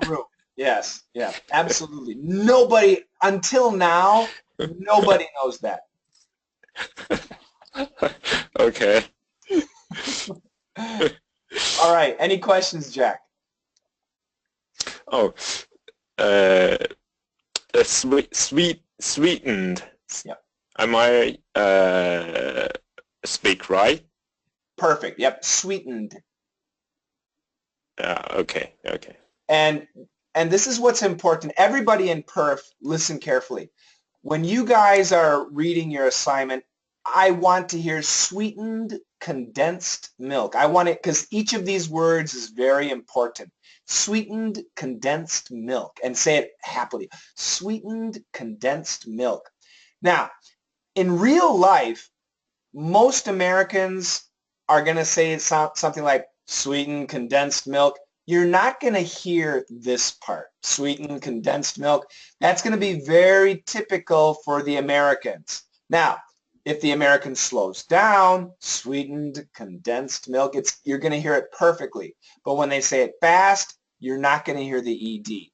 room. Yes. Yeah. Absolutely. Nobody until now. Nobody knows that. Okay. All right. Any questions, Jack? Oh, sweetened. Yep. Am I speak right? Perfect. Yep. Sweetened. Okay. And this is what's important. Everybody in PIRF, listen carefully. When you guys are reading your assignment, I want to hear sweetened condensed milk. I want it because each of these words is very important. Sweetened condensed milk. And say it happily. Sweetened condensed milk. Now, in real life, most Americans are going to say something like sweetened condensed milk. You're not going to hear this part, sweetened condensed milk. That's going to be very typical for the Americans. Now, if the American slows down, sweetened condensed milk, you're going to hear it perfectly. But when they say it fast, you're not going to hear the ED.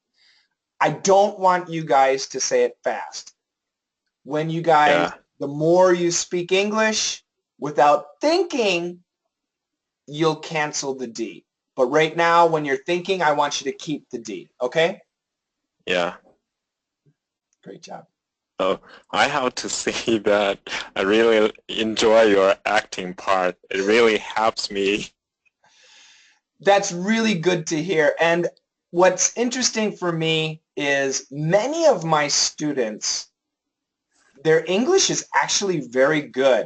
I don't want you guys to say it fast. When you guys, the more you speak English without thinking, you'll cancel the D. But right now, when you're thinking, I want you to keep the D, okay? Yeah. Great job. Oh, I have to say that I really enjoy your acting part. It really helps me. That's really good to hear. And what's interesting for me is many of my students, their English is actually very good,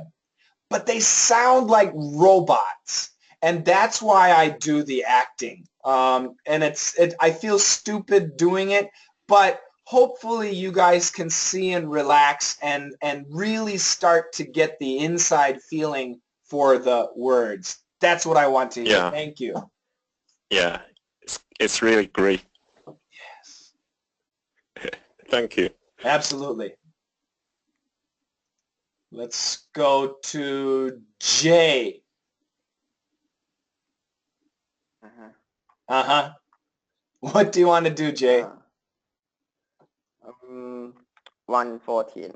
but they sound like robots. And that's why I do the acting. And I feel stupid doing it, but hopefully you guys can see and relax and really start to get the inside feeling for the words. That's what I want to hear. Yeah. Thank you. Yeah, it's really great. Yes. Thank you. Absolutely. Let's go to Jay. Uh-huh. What do you want to do, Jay? 114.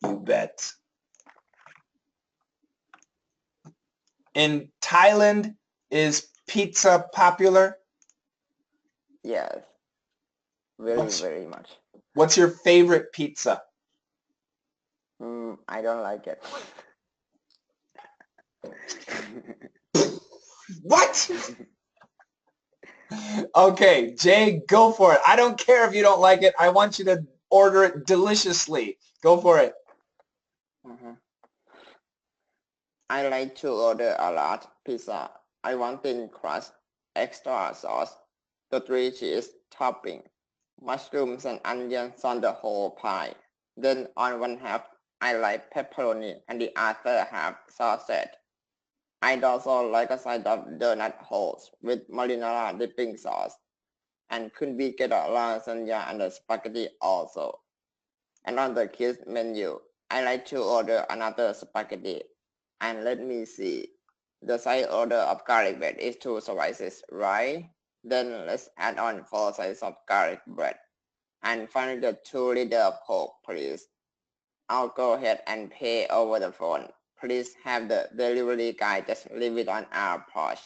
You bet. In Thailand, is pizza popular? Yes. Very much. What's your favorite pizza? I don't like it. What? Okay, Jay, go for it. I don't care if you don't like it. I want you to order it deliciously. Go for it. I like to order a large pizza. I want thin crust, extra sauce, the 3 cheese topping, mushrooms and onions on the whole pie. Then on one half, I like pepperoni and the other half sausage. I'd also like a side of donut holes with marinara dipping sauce. And could we get a lasagna and a spaghetti also? And on the kids menu, I like to order another spaghetti. And let me see. The side order of garlic bread is 2 slices, right? Then let's add on 4 slices of garlic bread. And finally the 2 liters of Coke, please. I'll go ahead and pay over the phone. Please have the delivery guy just leave it on our porch.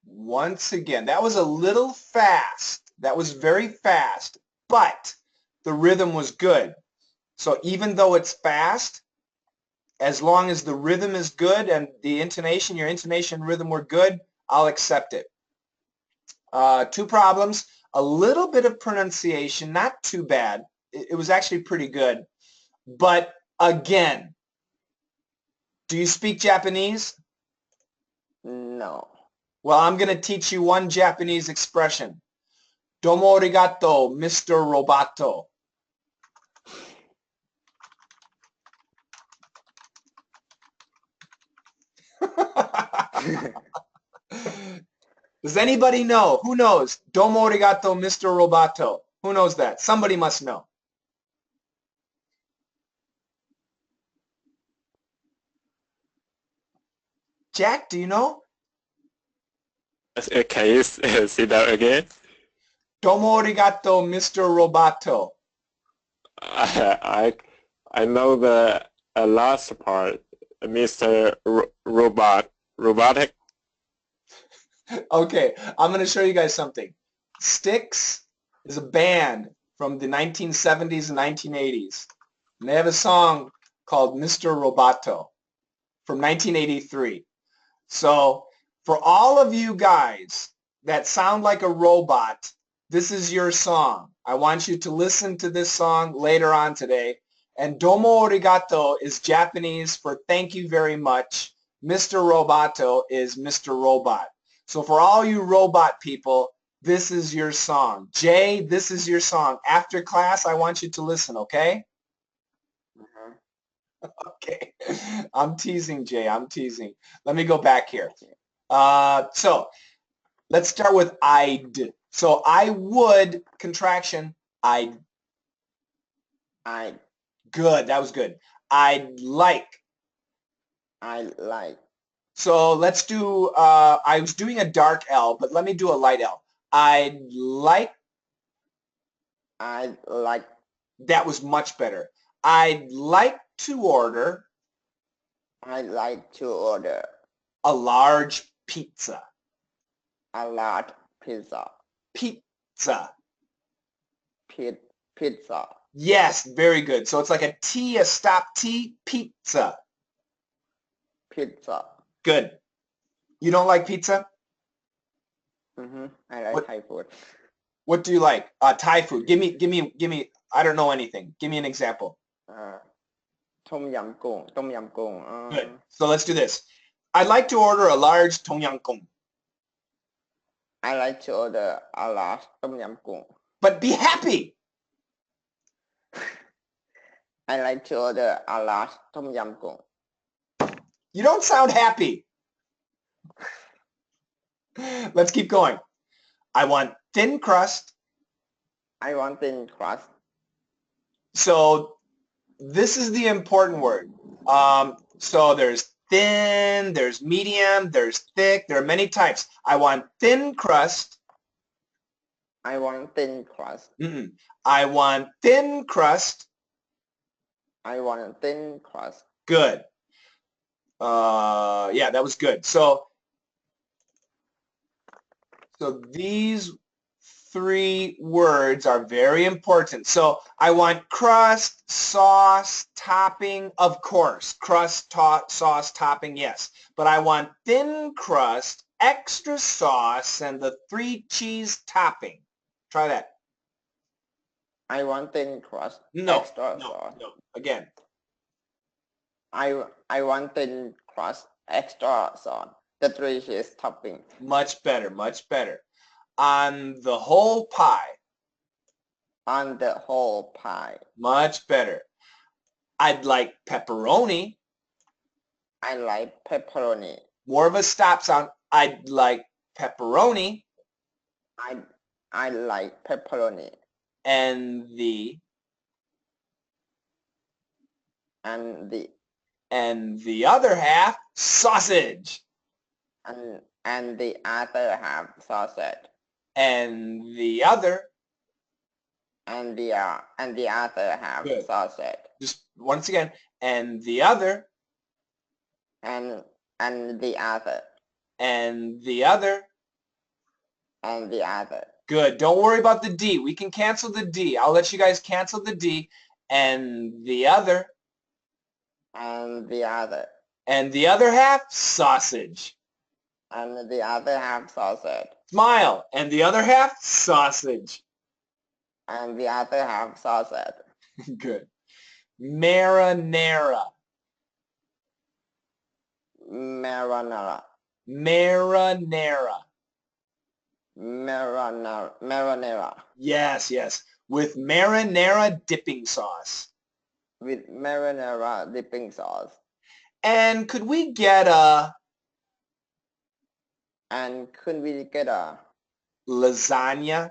Once again, that was a little fast. That was very fast, but the rhythm was good. So even though it's fast, as long as the rhythm is good and the intonation, your intonation and rhythm were good, I'll accept it. 2 problems, a little bit of pronunciation, not too bad. It was actually pretty good. But again, do you speak Japanese? No. Well, I'm going to teach you one Japanese expression. Domo arigato, Mr. Roboto. Does anybody know? Who knows? Domo arigato, Mr. Roboto. Who knows that? Somebody must know. Jack, do you know? Can you say that again? Domo arigato, Mr. Roboto. I know the last part, Mr. Robotic. Okay, I'm going to show you guys something. Styx is a band from the 1970s and 1980s. And they have a song called Mr. Roboto from 1983. So for all of you guys that sound like a robot, this is your song. I want you to listen to this song later on today. And domo arigato is Japanese for thank you very much. Mr. Roboto is Mr. Robot. So for all you robot people, this is your song. Jay, this is your song. After class, I want you to listen, okay? Okay. I'm teasing, Jay. I'm teasing. Let me go back here. So let's start with I'd. So I would, contraction, I'd. Good. That was good. I'd like. I like. So let's do, I was doing a dark L, but let me do a light L. I'd like. I like. That was much better. I'd like to order. I like to order. A large pizza. A large pizza. Pizza. Pizza. Yes, very good. So it's like a T, a stop T, pizza. Pizza. Good. You don't like pizza? I like Thai food. What do you like? Thai food. Give me. I don't know anything. Give me an example. Tom yum goong. Tom yum goong. Good. So let's do this. I'd like to order a large tom yum goong. I like to order a large tom yum goong. But be happy. I like to order a large tom yum goong. You don't sound happy. Let's keep going. I want thin crust. I want thin crust. So this is the important word. So there's thin, there's medium, there's thick. There are many types. I want thin crust. I want thin crust. I want thin crust. I want thin crust. Good. Yeah, that was good. So these 3 words are very important. So I want crust, sauce, topping, of course. Crust, sauce, topping, yes. But I want thin crust, extra sauce, and the 3 cheese topping. Try that. I want thin crust. No, extra sauce. No. Again. I want thin crust, extra sauce. The 3 cheese topping. Much better, much better. On the whole pie. On the whole pie. Much better. I'd like pepperoni. I like pepperoni. More of a stop sound. I'd like pepperoni. I like pepperoni. And the other half, sausage. And the other half, sausage. And the other. And the other half, Good. sausage. Just once again, and the other. And the other. And the other. And the other. Good. Don't worry about the D. We can cancel the D. I'll let you guys cancel the D. And the other. And the other. And the other half, sausage. And the other half, sausage. Smile. And the other half, sausage. And the other half, sausage. Good. Marinara. Marinara. Marinara. Marinara. Yes, yes. With marinara dipping sauce. With marinara dipping sauce. And could we get a... And could we get a... lasagna?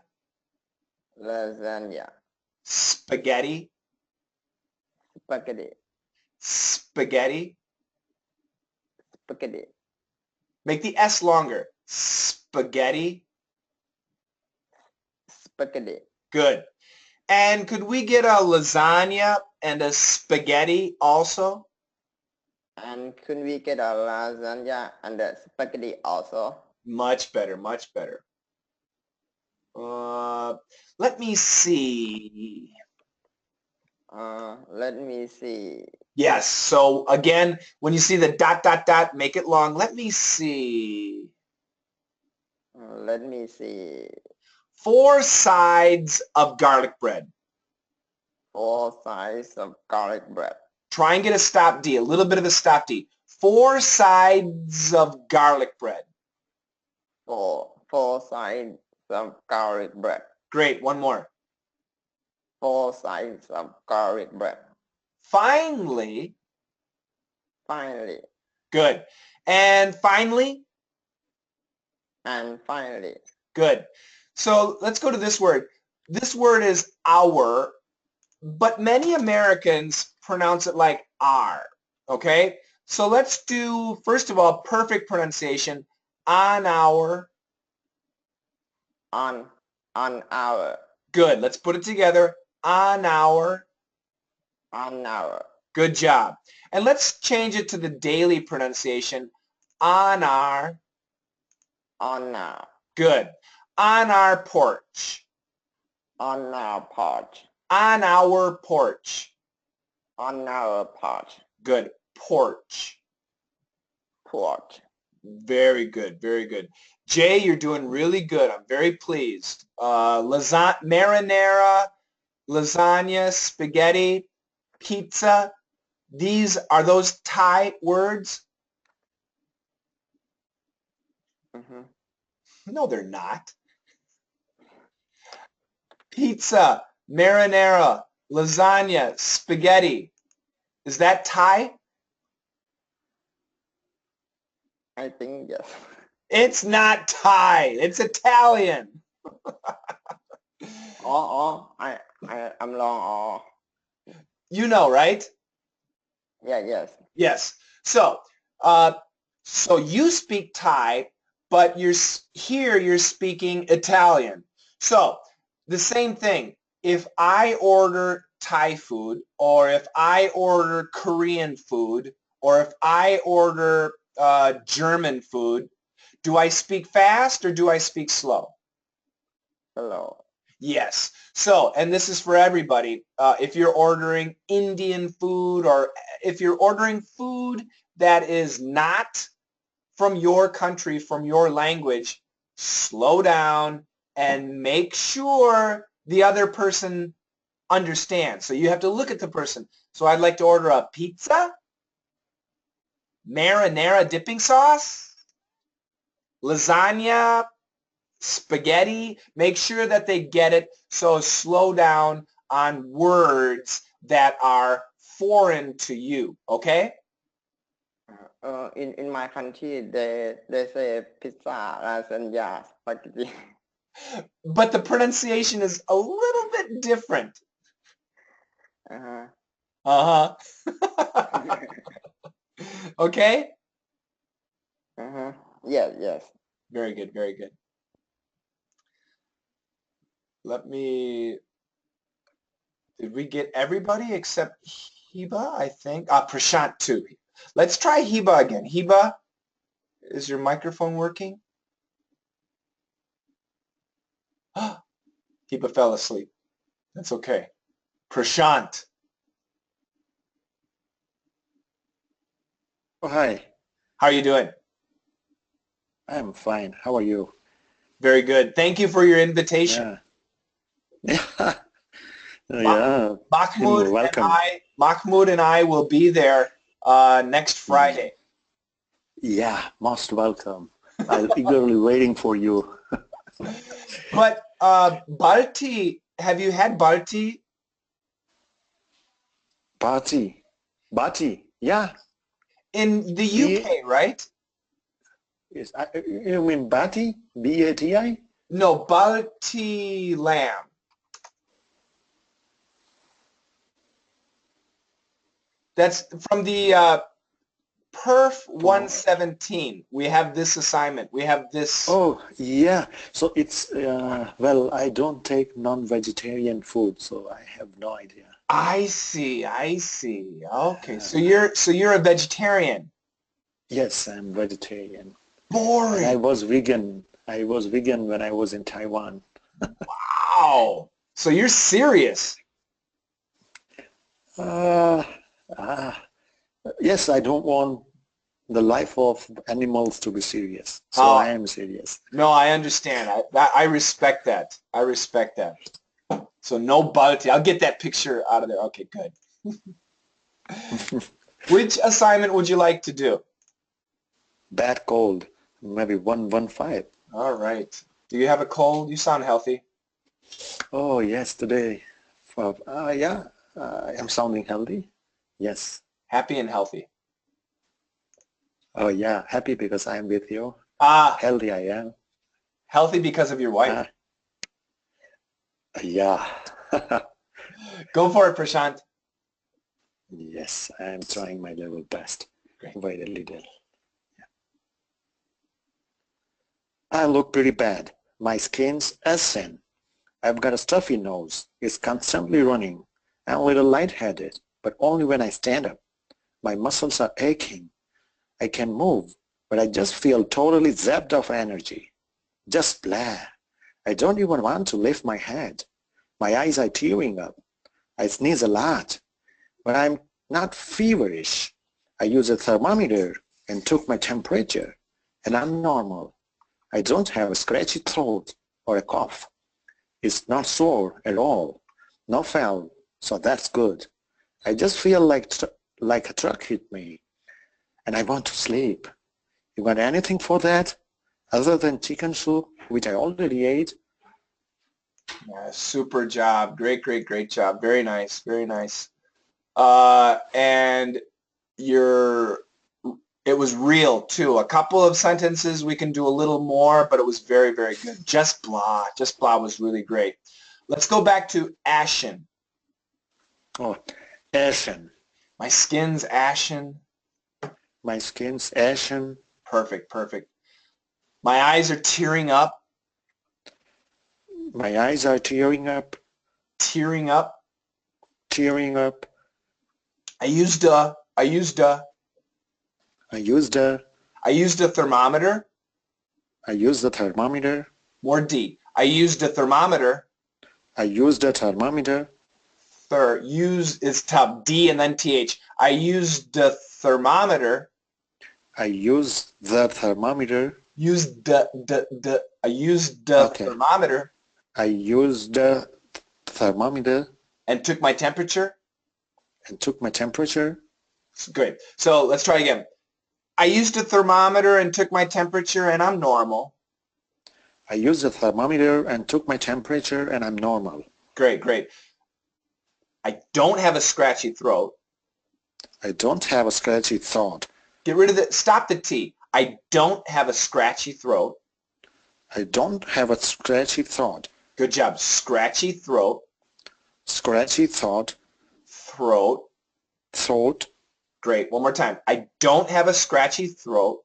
Lasagna. Spaghetti? Spaghetti. Spaghetti? Spaghetti. Make the S longer. Spaghetti? Spaghetti. Good. And could we get a lasagna and a spaghetti also? And could we get a lasagna and a spaghetti also? Much better, much better. Let me see. Let me see. Yes, so again, when you see the ... make it long. Let me see. Let me see. 4 sides of garlic bread. 4 sides of garlic bread. Try and get a stop D, a little bit of a stop D. 4 sides of garlic bread. 4 sides of garlic bread. Great, one more. 4 sides of garlic bread. Finally. Finally. Good. And finally. And finally. Good. So let's go to this word. This word is our, but many Americans pronounce it like our. Okay? So let's do, first of all, perfect pronunciation. On our. On our. Good. Let's put it together. On our. On our. Good job. And let's change it to the daily pronunciation. On our. On our. Good. On our porch. On our porch. On our porch. On our porch. Good. Porch. Porch. Very good. Very good. Jay, you're doing really good. I'm very pleased. Marinara, lasagna, spaghetti, pizza. Are those Thai words? Mm-hmm. No, they're not. Pizza, marinara, lasagna, spaghetti. Is that Thai? I think yes. It's not Thai. It's Italian. I'm wrong. You know, right? Yeah, yes. Yes. So you speak Thai, but you're speaking Italian. So the same thing. If I order Thai food, or if I order Korean food, or if I order German food, do I speak fast or do I speak slow? Hello. Yes. So, and this is for everybody. If you're ordering Indian food, or if you're ordering food that is not from your country, from your language, slow down and make sure the other person understands. So you have to look at the person. So I'd like to order a pizza, marinara dipping sauce, lasagna, spaghetti. Make sure that they get it. So slow down on words that are foreign to you, okay? In my country, they say pizza, lasagna, spaghetti. But the pronunciation is a little bit different. Uh-huh. Uh-huh. Okay? Uh-huh. Yes, yes. Very good, very good. Did we get everybody except Heba, I think? Prashant too. Let's try Heba again. Heba, is your microphone working? Heba fell asleep. That's okay. Prashant. Oh, hi. How are you doing? I'm fine. How are you? Very good. Thank you for your invitation. Yeah. Yeah. Welcome. Mahmoud and I will be there next Friday. Yeah, most welcome. I'm eagerly waiting for you. But Balti, have you had Balti? Bati. Yeah. In the UK, right? Yes. You mean Bati? B-A-T-I? No, Balti lamb. That's from the PIRF 117. We have this assignment. We have this. Oh, yeah. So it's, well, I don't take non-vegetarian food, so I have no idea. I see. Okay, so you're a vegetarian. Yes, I'm vegetarian. Boring. And I was vegan. I was vegan when I was in Taiwan. Wow. So you're serious. Yes, I don't want the life of animals to be serious. So I am serious. No, I understand. I respect that. I respect that. So no Balti. I'll get that picture out of there. Okay, good. Which assignment would you like to do? Bad cold. Maybe 115. All right. Do you have a cold? You sound healthy. Oh, yes, today. Yeah, I'm sounding healthy. Yes. Happy and healthy. Oh, yeah, happy because I'm with you. Healthy I am. Healthy because of your wife. Yeah. Go for it, Prashant. Yes, I'm trying my level best. Great. Wait a little. Yeah. I look pretty bad. My skin's ashen. I've got a stuffy nose. It's constantly running. I'm a little lightheaded, but only when I stand up. My muscles are aching. I can move, but I just feel totally zapped of energy. Just blah. I don't even want to lift my head. My eyes are tearing up. I sneeze a lot, but I'm not feverish. I use a thermometer and took my temperature, and I'm normal. I don't have a scratchy throat or a cough. It's not sore at all. No foul, so that's good. I just feel like a truck hit me, and I want to sleep. You got anything for that other than chicken soup, which I already ate? Yeah, super job. Great job. Very nice. And it was real too. A couple of sentences we can do a little more, but it was very good. Just blah was really great. Let's go back to ashen. Oh, ashen. My skin's ashen. My skin's ashen. Perfect. My eyes are tearing up. My eyes are tearing up. Tearing up. I used a thermometer. I used the thermometer. More D. I used a thermometer. I used a thermometer. Use is tough. D and then TH. I used the thermometer. I used the thermometer. I used the thermometer. I used the thermometer. And took my temperature. Great. So let's try again. I used a thermometer and took my temperature, and I'm normal. I used the thermometer and took my temperature and I'm normal. Great, great. I don't have a scratchy throat. I don't have a scratchy throat. Get rid of the, stop the T. I don't have a scratchy throat. I don't have a scratchy throat. Good job. Scratchy throat. Scratchy throat. Throat. Throat. Great. One more time. I don't have a scratchy throat.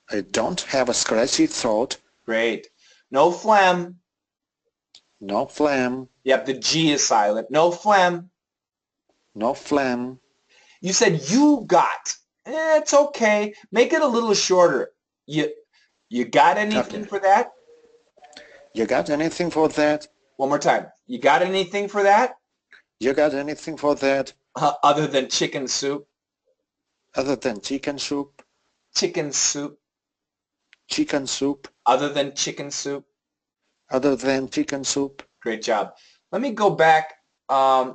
I don't have a scratchy throat. Great. No phlegm. No phlegm. Yep, the G is silent. No phlegm. No phlegm. You said you got. It's okay. Make it a little shorter. You got anything for that? You got anything for that? One more time. You got anything for that? You got anything for that? Other than chicken soup? Other than chicken soup? Chicken soup. Chicken soup. Other than chicken soup? Other than chicken soup. Great job. Let me go back. I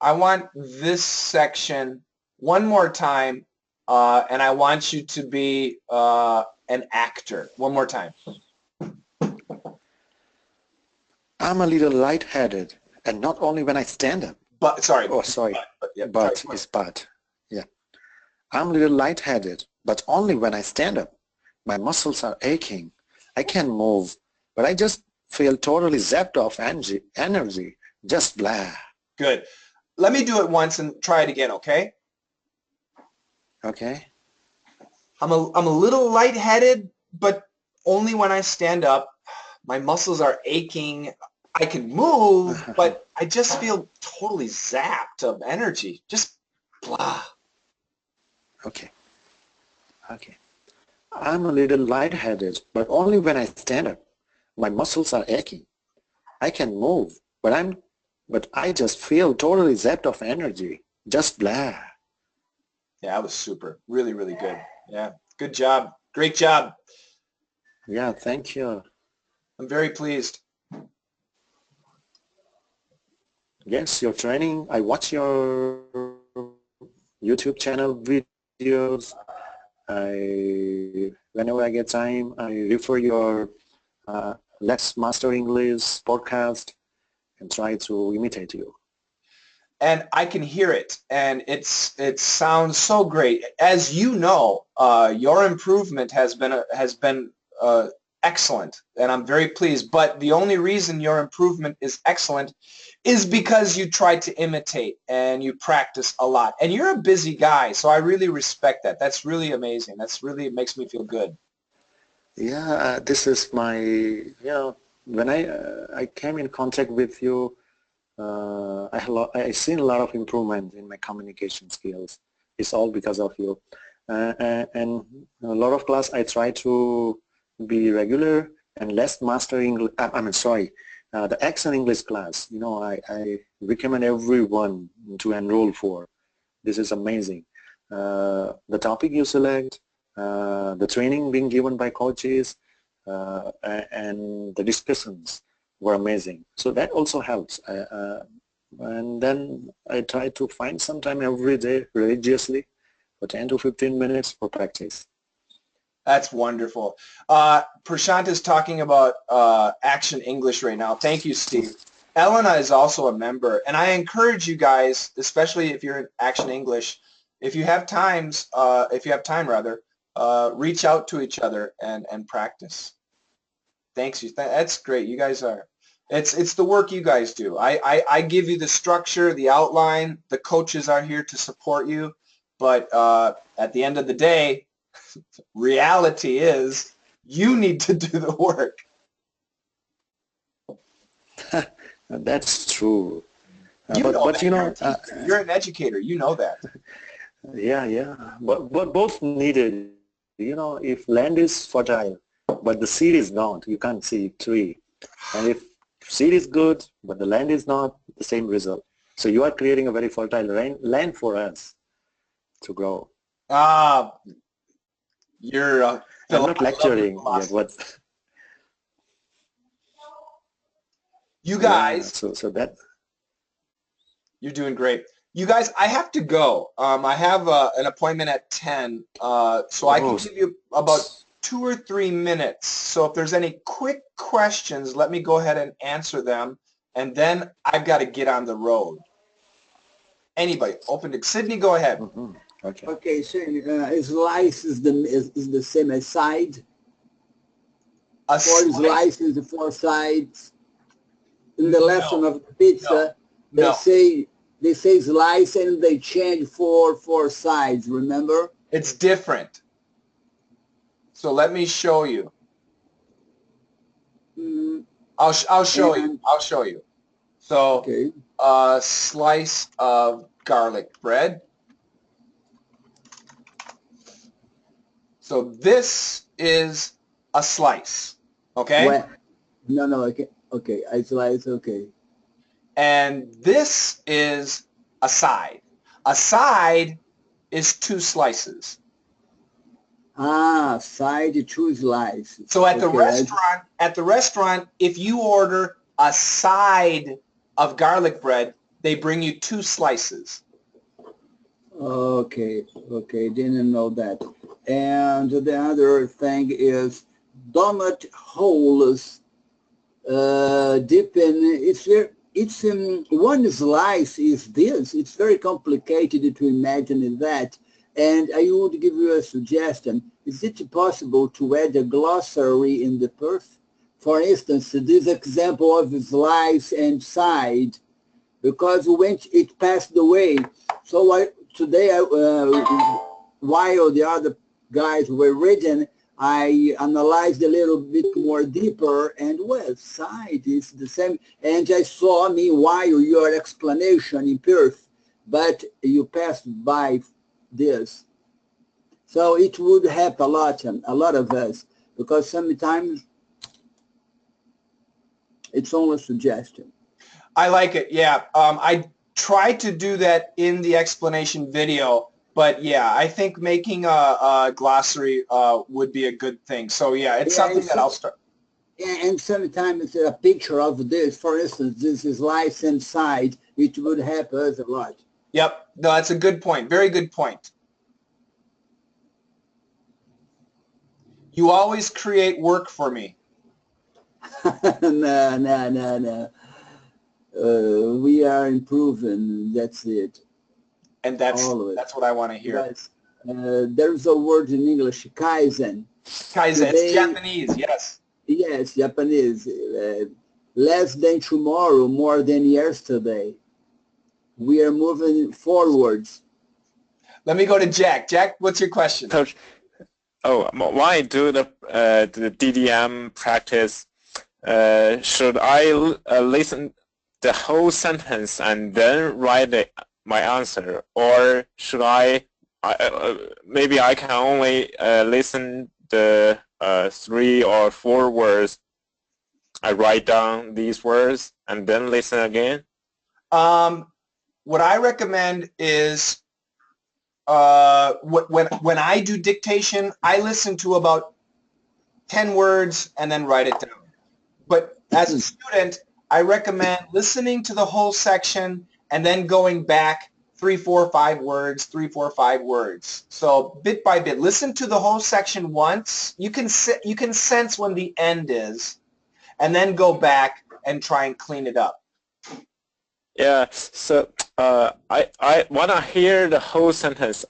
want this section one more time, and I want you to be an actor. One more time. I'm a little lightheaded, and not only when I stand up. But sorry. Oh, sorry. Yeah, but sorry. is but. Yeah. I'm a little lightheaded, but only when I stand up. My muscles are aching. I can't move, but I just feel totally zapped off energy. Just blah. Good. Let me do it once and try it again, okay? Okay. I'm a little lightheaded, but only when I stand up. My muscles are aching. I can move, but I just feel totally zapped of energy. Just blah. Okay. Okay. I'm a little lightheaded, but only when I stand up. My muscles are aching. I can move, but I just feel totally zapped of energy. Just blah. Yeah, that was super. Really, really good. Yeah, good job. Great job. Yeah, thank you. I'm very pleased. Yes, your training. I watch your YouTube channel videos. Whenever I get time, I refer your Let's Master English podcast and try to imitate you. And I can hear it, and it sounds so great. As you know, your improvement has been excellent, and I'm very pleased. But the only reason your improvement is excellent is because you try to imitate and you practice a lot. And you're a busy guy, so I really respect that. That's really amazing. That's really, it makes me feel good. Yeah, this is my, when I came in contact with you, I seen a lot of improvement in my communication skills. It's all because of you. And a lot of class I try to be regular and less master English. The accent English class. I recommend everyone to enroll for. This is amazing. The topic you select, the training being given by coaches, and the discussions were amazing. So that also helps. And then I try to find some time every day religiously for 10 to 15 minutes for practice. That's wonderful. Prashant is talking about Action English right now. Thank you, Steve. Elena is also a member, and I encourage you guys, especially if you're in Action English, if you have time, reach out to each other and practice. Thanks. That's great. You guys are. It's the work you guys do. I give you the structure, the outline. The coaches are here to support you, but at the end of the day, reality is you need to do the work. That's true. You're an educator. You know that. Yeah. But both needed. If land is fertile, but the seed is not, you can't see tree. And if seed is good, but the land is not, the same result. So you are creating a very fertile land for us to grow. You're I'm not lecturing yet. What? You guys. Yeah, so that. You're doing great. You guys, I have to go. I have an appointment at 10, so I can give you about 2 or 3 minutes. So if there's any quick questions, let me go ahead and answer them. And then I've got to get on the road. Anybody? Open to Sydney, go ahead. Mm-hmm. Okay. Okay, so slice is the same as side. A Four slice? slices is the 4 sides. In the lesson of pizza, No. they say slice and they change 4 sides, remember? It's different. So let me show you. I'll show you. I'll show you. So Okay. a slice of garlic bread. So this is a slice, okay? Well, no, okay, I slice, okay. And this is a side. A side is 2 slices. Ah, side 2 slices. So at the okay, restaurant, if you order a side of garlic bread, they bring you 2 slices. Okay, didn't know that. And the other thing is donut holes dip in. It's one slice is this. It's very complicated to imagine that. And I would give you a suggestion. Is it possible to add a glossary in the PIRF? For instance, this example of slice and side, because when it passed away, so today, while the other guys were reading, I analyzed a little bit more deeper, and well, side is the same. And I saw, meanwhile, your explanation in PIRF, but you passed by this. So it would help a lot of us, because sometimes it's only a suggestion. I like it, yeah. I tried to do that in the explanation video, but yeah, I think making a glossary would be a good thing. So yeah, it's something that I'll start. And sometimes it's a picture of this. For instance, this is slice and side. It would help us a lot. Yep, no, that's a good point. Very good point. You always create work for me. No. We are improving. That's it. And that's what I want to hear. Yes. There's a word in English, kaizen. Kaizen, it's Japanese, yes. Yes, Japanese. Less than tomorrow, more than yesterday. We are moving forwards. Let me go to Jack. Jack, what's your question? Coach, why do the DDM practice? Should I listen the whole sentence and then write my answer, or should I maybe I can only listen the 3 or 4 words. I write down these words and then listen again. What I recommend is when I do dictation, I listen to about 10 words and then write it down. But as a student, I recommend listening to the whole section and then going back 3, 4, 5 words, 3, 4, 5 words. So bit by bit, listen to the whole section once. You can sense when the end is, and then go back and try and clean it up. Yeah. So I when I hear the whole sentence,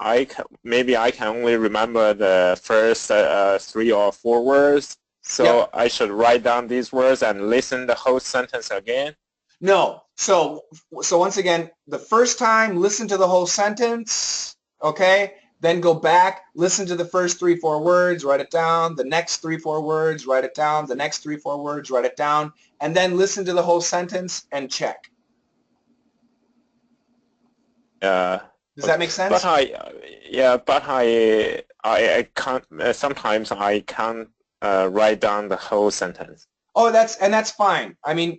maybe I can only remember the first 3 or 4 words. So Yep. I should write down these words and listen the whole sentence again? No. So once again, the first time, listen to the whole sentence, okay? Then go back, listen to the first 3, 4 words, write it down. The next 3, 4 words, write it down. The next 3, 4 words, write it down. And then listen to the whole sentence and check. Does that make sense? But I can't. Sometimes I can't write down the whole sentence. Oh, that's fine. I mean,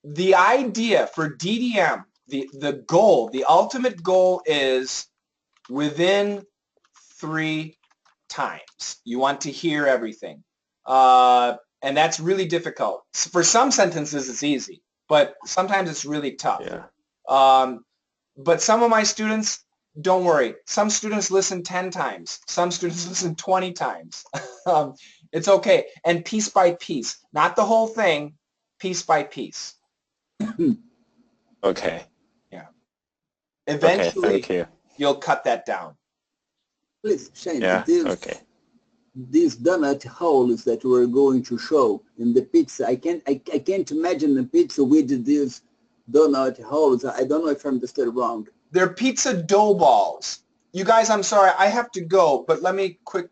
the idea for DDM, the goal, the ultimate goal is within 3 times. You want to hear everything. And that's really difficult. For some sentences, it's easy, but sometimes it's really tough. Yeah. But some of my students, don't worry. Some students listen 10 times. Some students listen 20 times. It's okay. And piece by piece, not the whole thing, piece by piece. Okay. Yeah. Okay, Eventually, thank you. you'll cut that down. Please, Shane, Yeah, okay. these donut holes that we're going to show in the pizza, I can't imagine the pizza with these donut holes. I don't know if I understood wrong. They're pizza dough balls. You guys, I'm sorry, I have to go, but let me quick,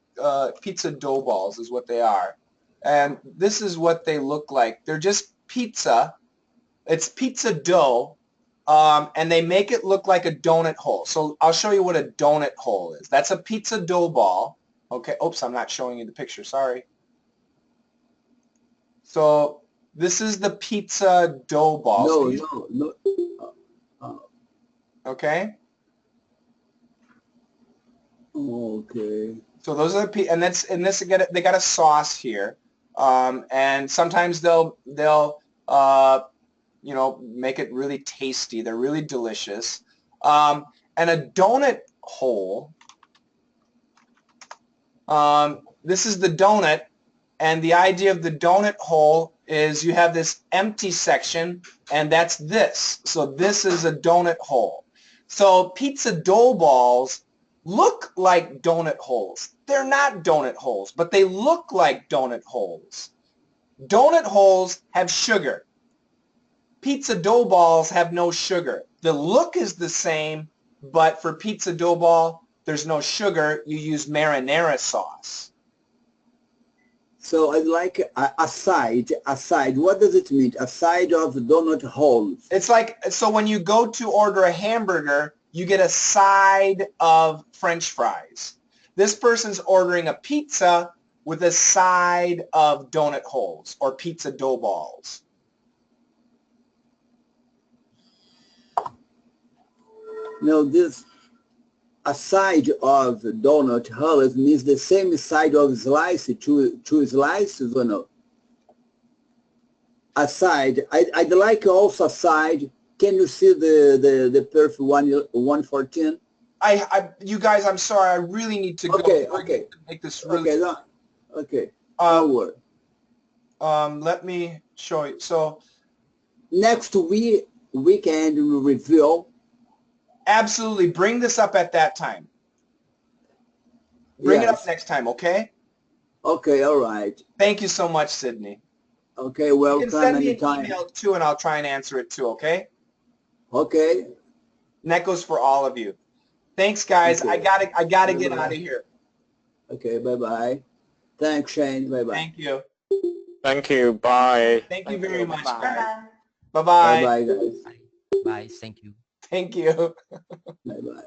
pizza dough balls is what they are. And this is what they look like. They're just pizza. It's pizza dough, and they make it look like a donut hole. So I'll show you what a donut hole is. That's a pizza dough ball. Okay, oops, I'm not showing you the picture, sorry. So this is the pizza dough balls. No. Okay. Okay. So those are the and this they got a sauce here, and sometimes they'll you know, make it really tasty. They're really delicious. And a donut hole. This is the donut, and the idea of the donut hole is you have this empty section, and that's this. So this is a donut hole. So pizza dough balls look like donut holes. They're not donut holes, but they look like donut holes. Donut holes have sugar. Pizza dough balls have no sugar. The look is the same, but for pizza dough ball, there's no sugar. You use marinara sauce. So I'd like a side. What does it mean? A side of donut holes. It's like, so when you go to order a hamburger, you get a side of French fries. This person's ordering a pizza with a side of donut holes or pizza dough balls. Now this, a side of donut holes means the same side of slice, two slices or no? A side, I'd like also a side. Can you see the PIRF 114? You guys, I'm sorry, I really need to go. Okay. Make this really. Okay. Forward. Let me show you. So next we can review. Absolutely, bring this up at that time. Bring it up next time, okay? Okay, all right. Thank you so much, Sydney. Okay, welcome. You can send me anytime. an email too, and I'll try and answer it too, okay? Okay. And that goes for all of you. Thanks, guys. Okay. I gotta get out of here. Okay, bye-bye. Thanks, Shane. Bye-bye. Thank you. Thank you. Bye. Thank you very much, Bye. guys. Bye-bye. Bye-bye, guys. Bye. Thank you. Thank you. Bye-bye.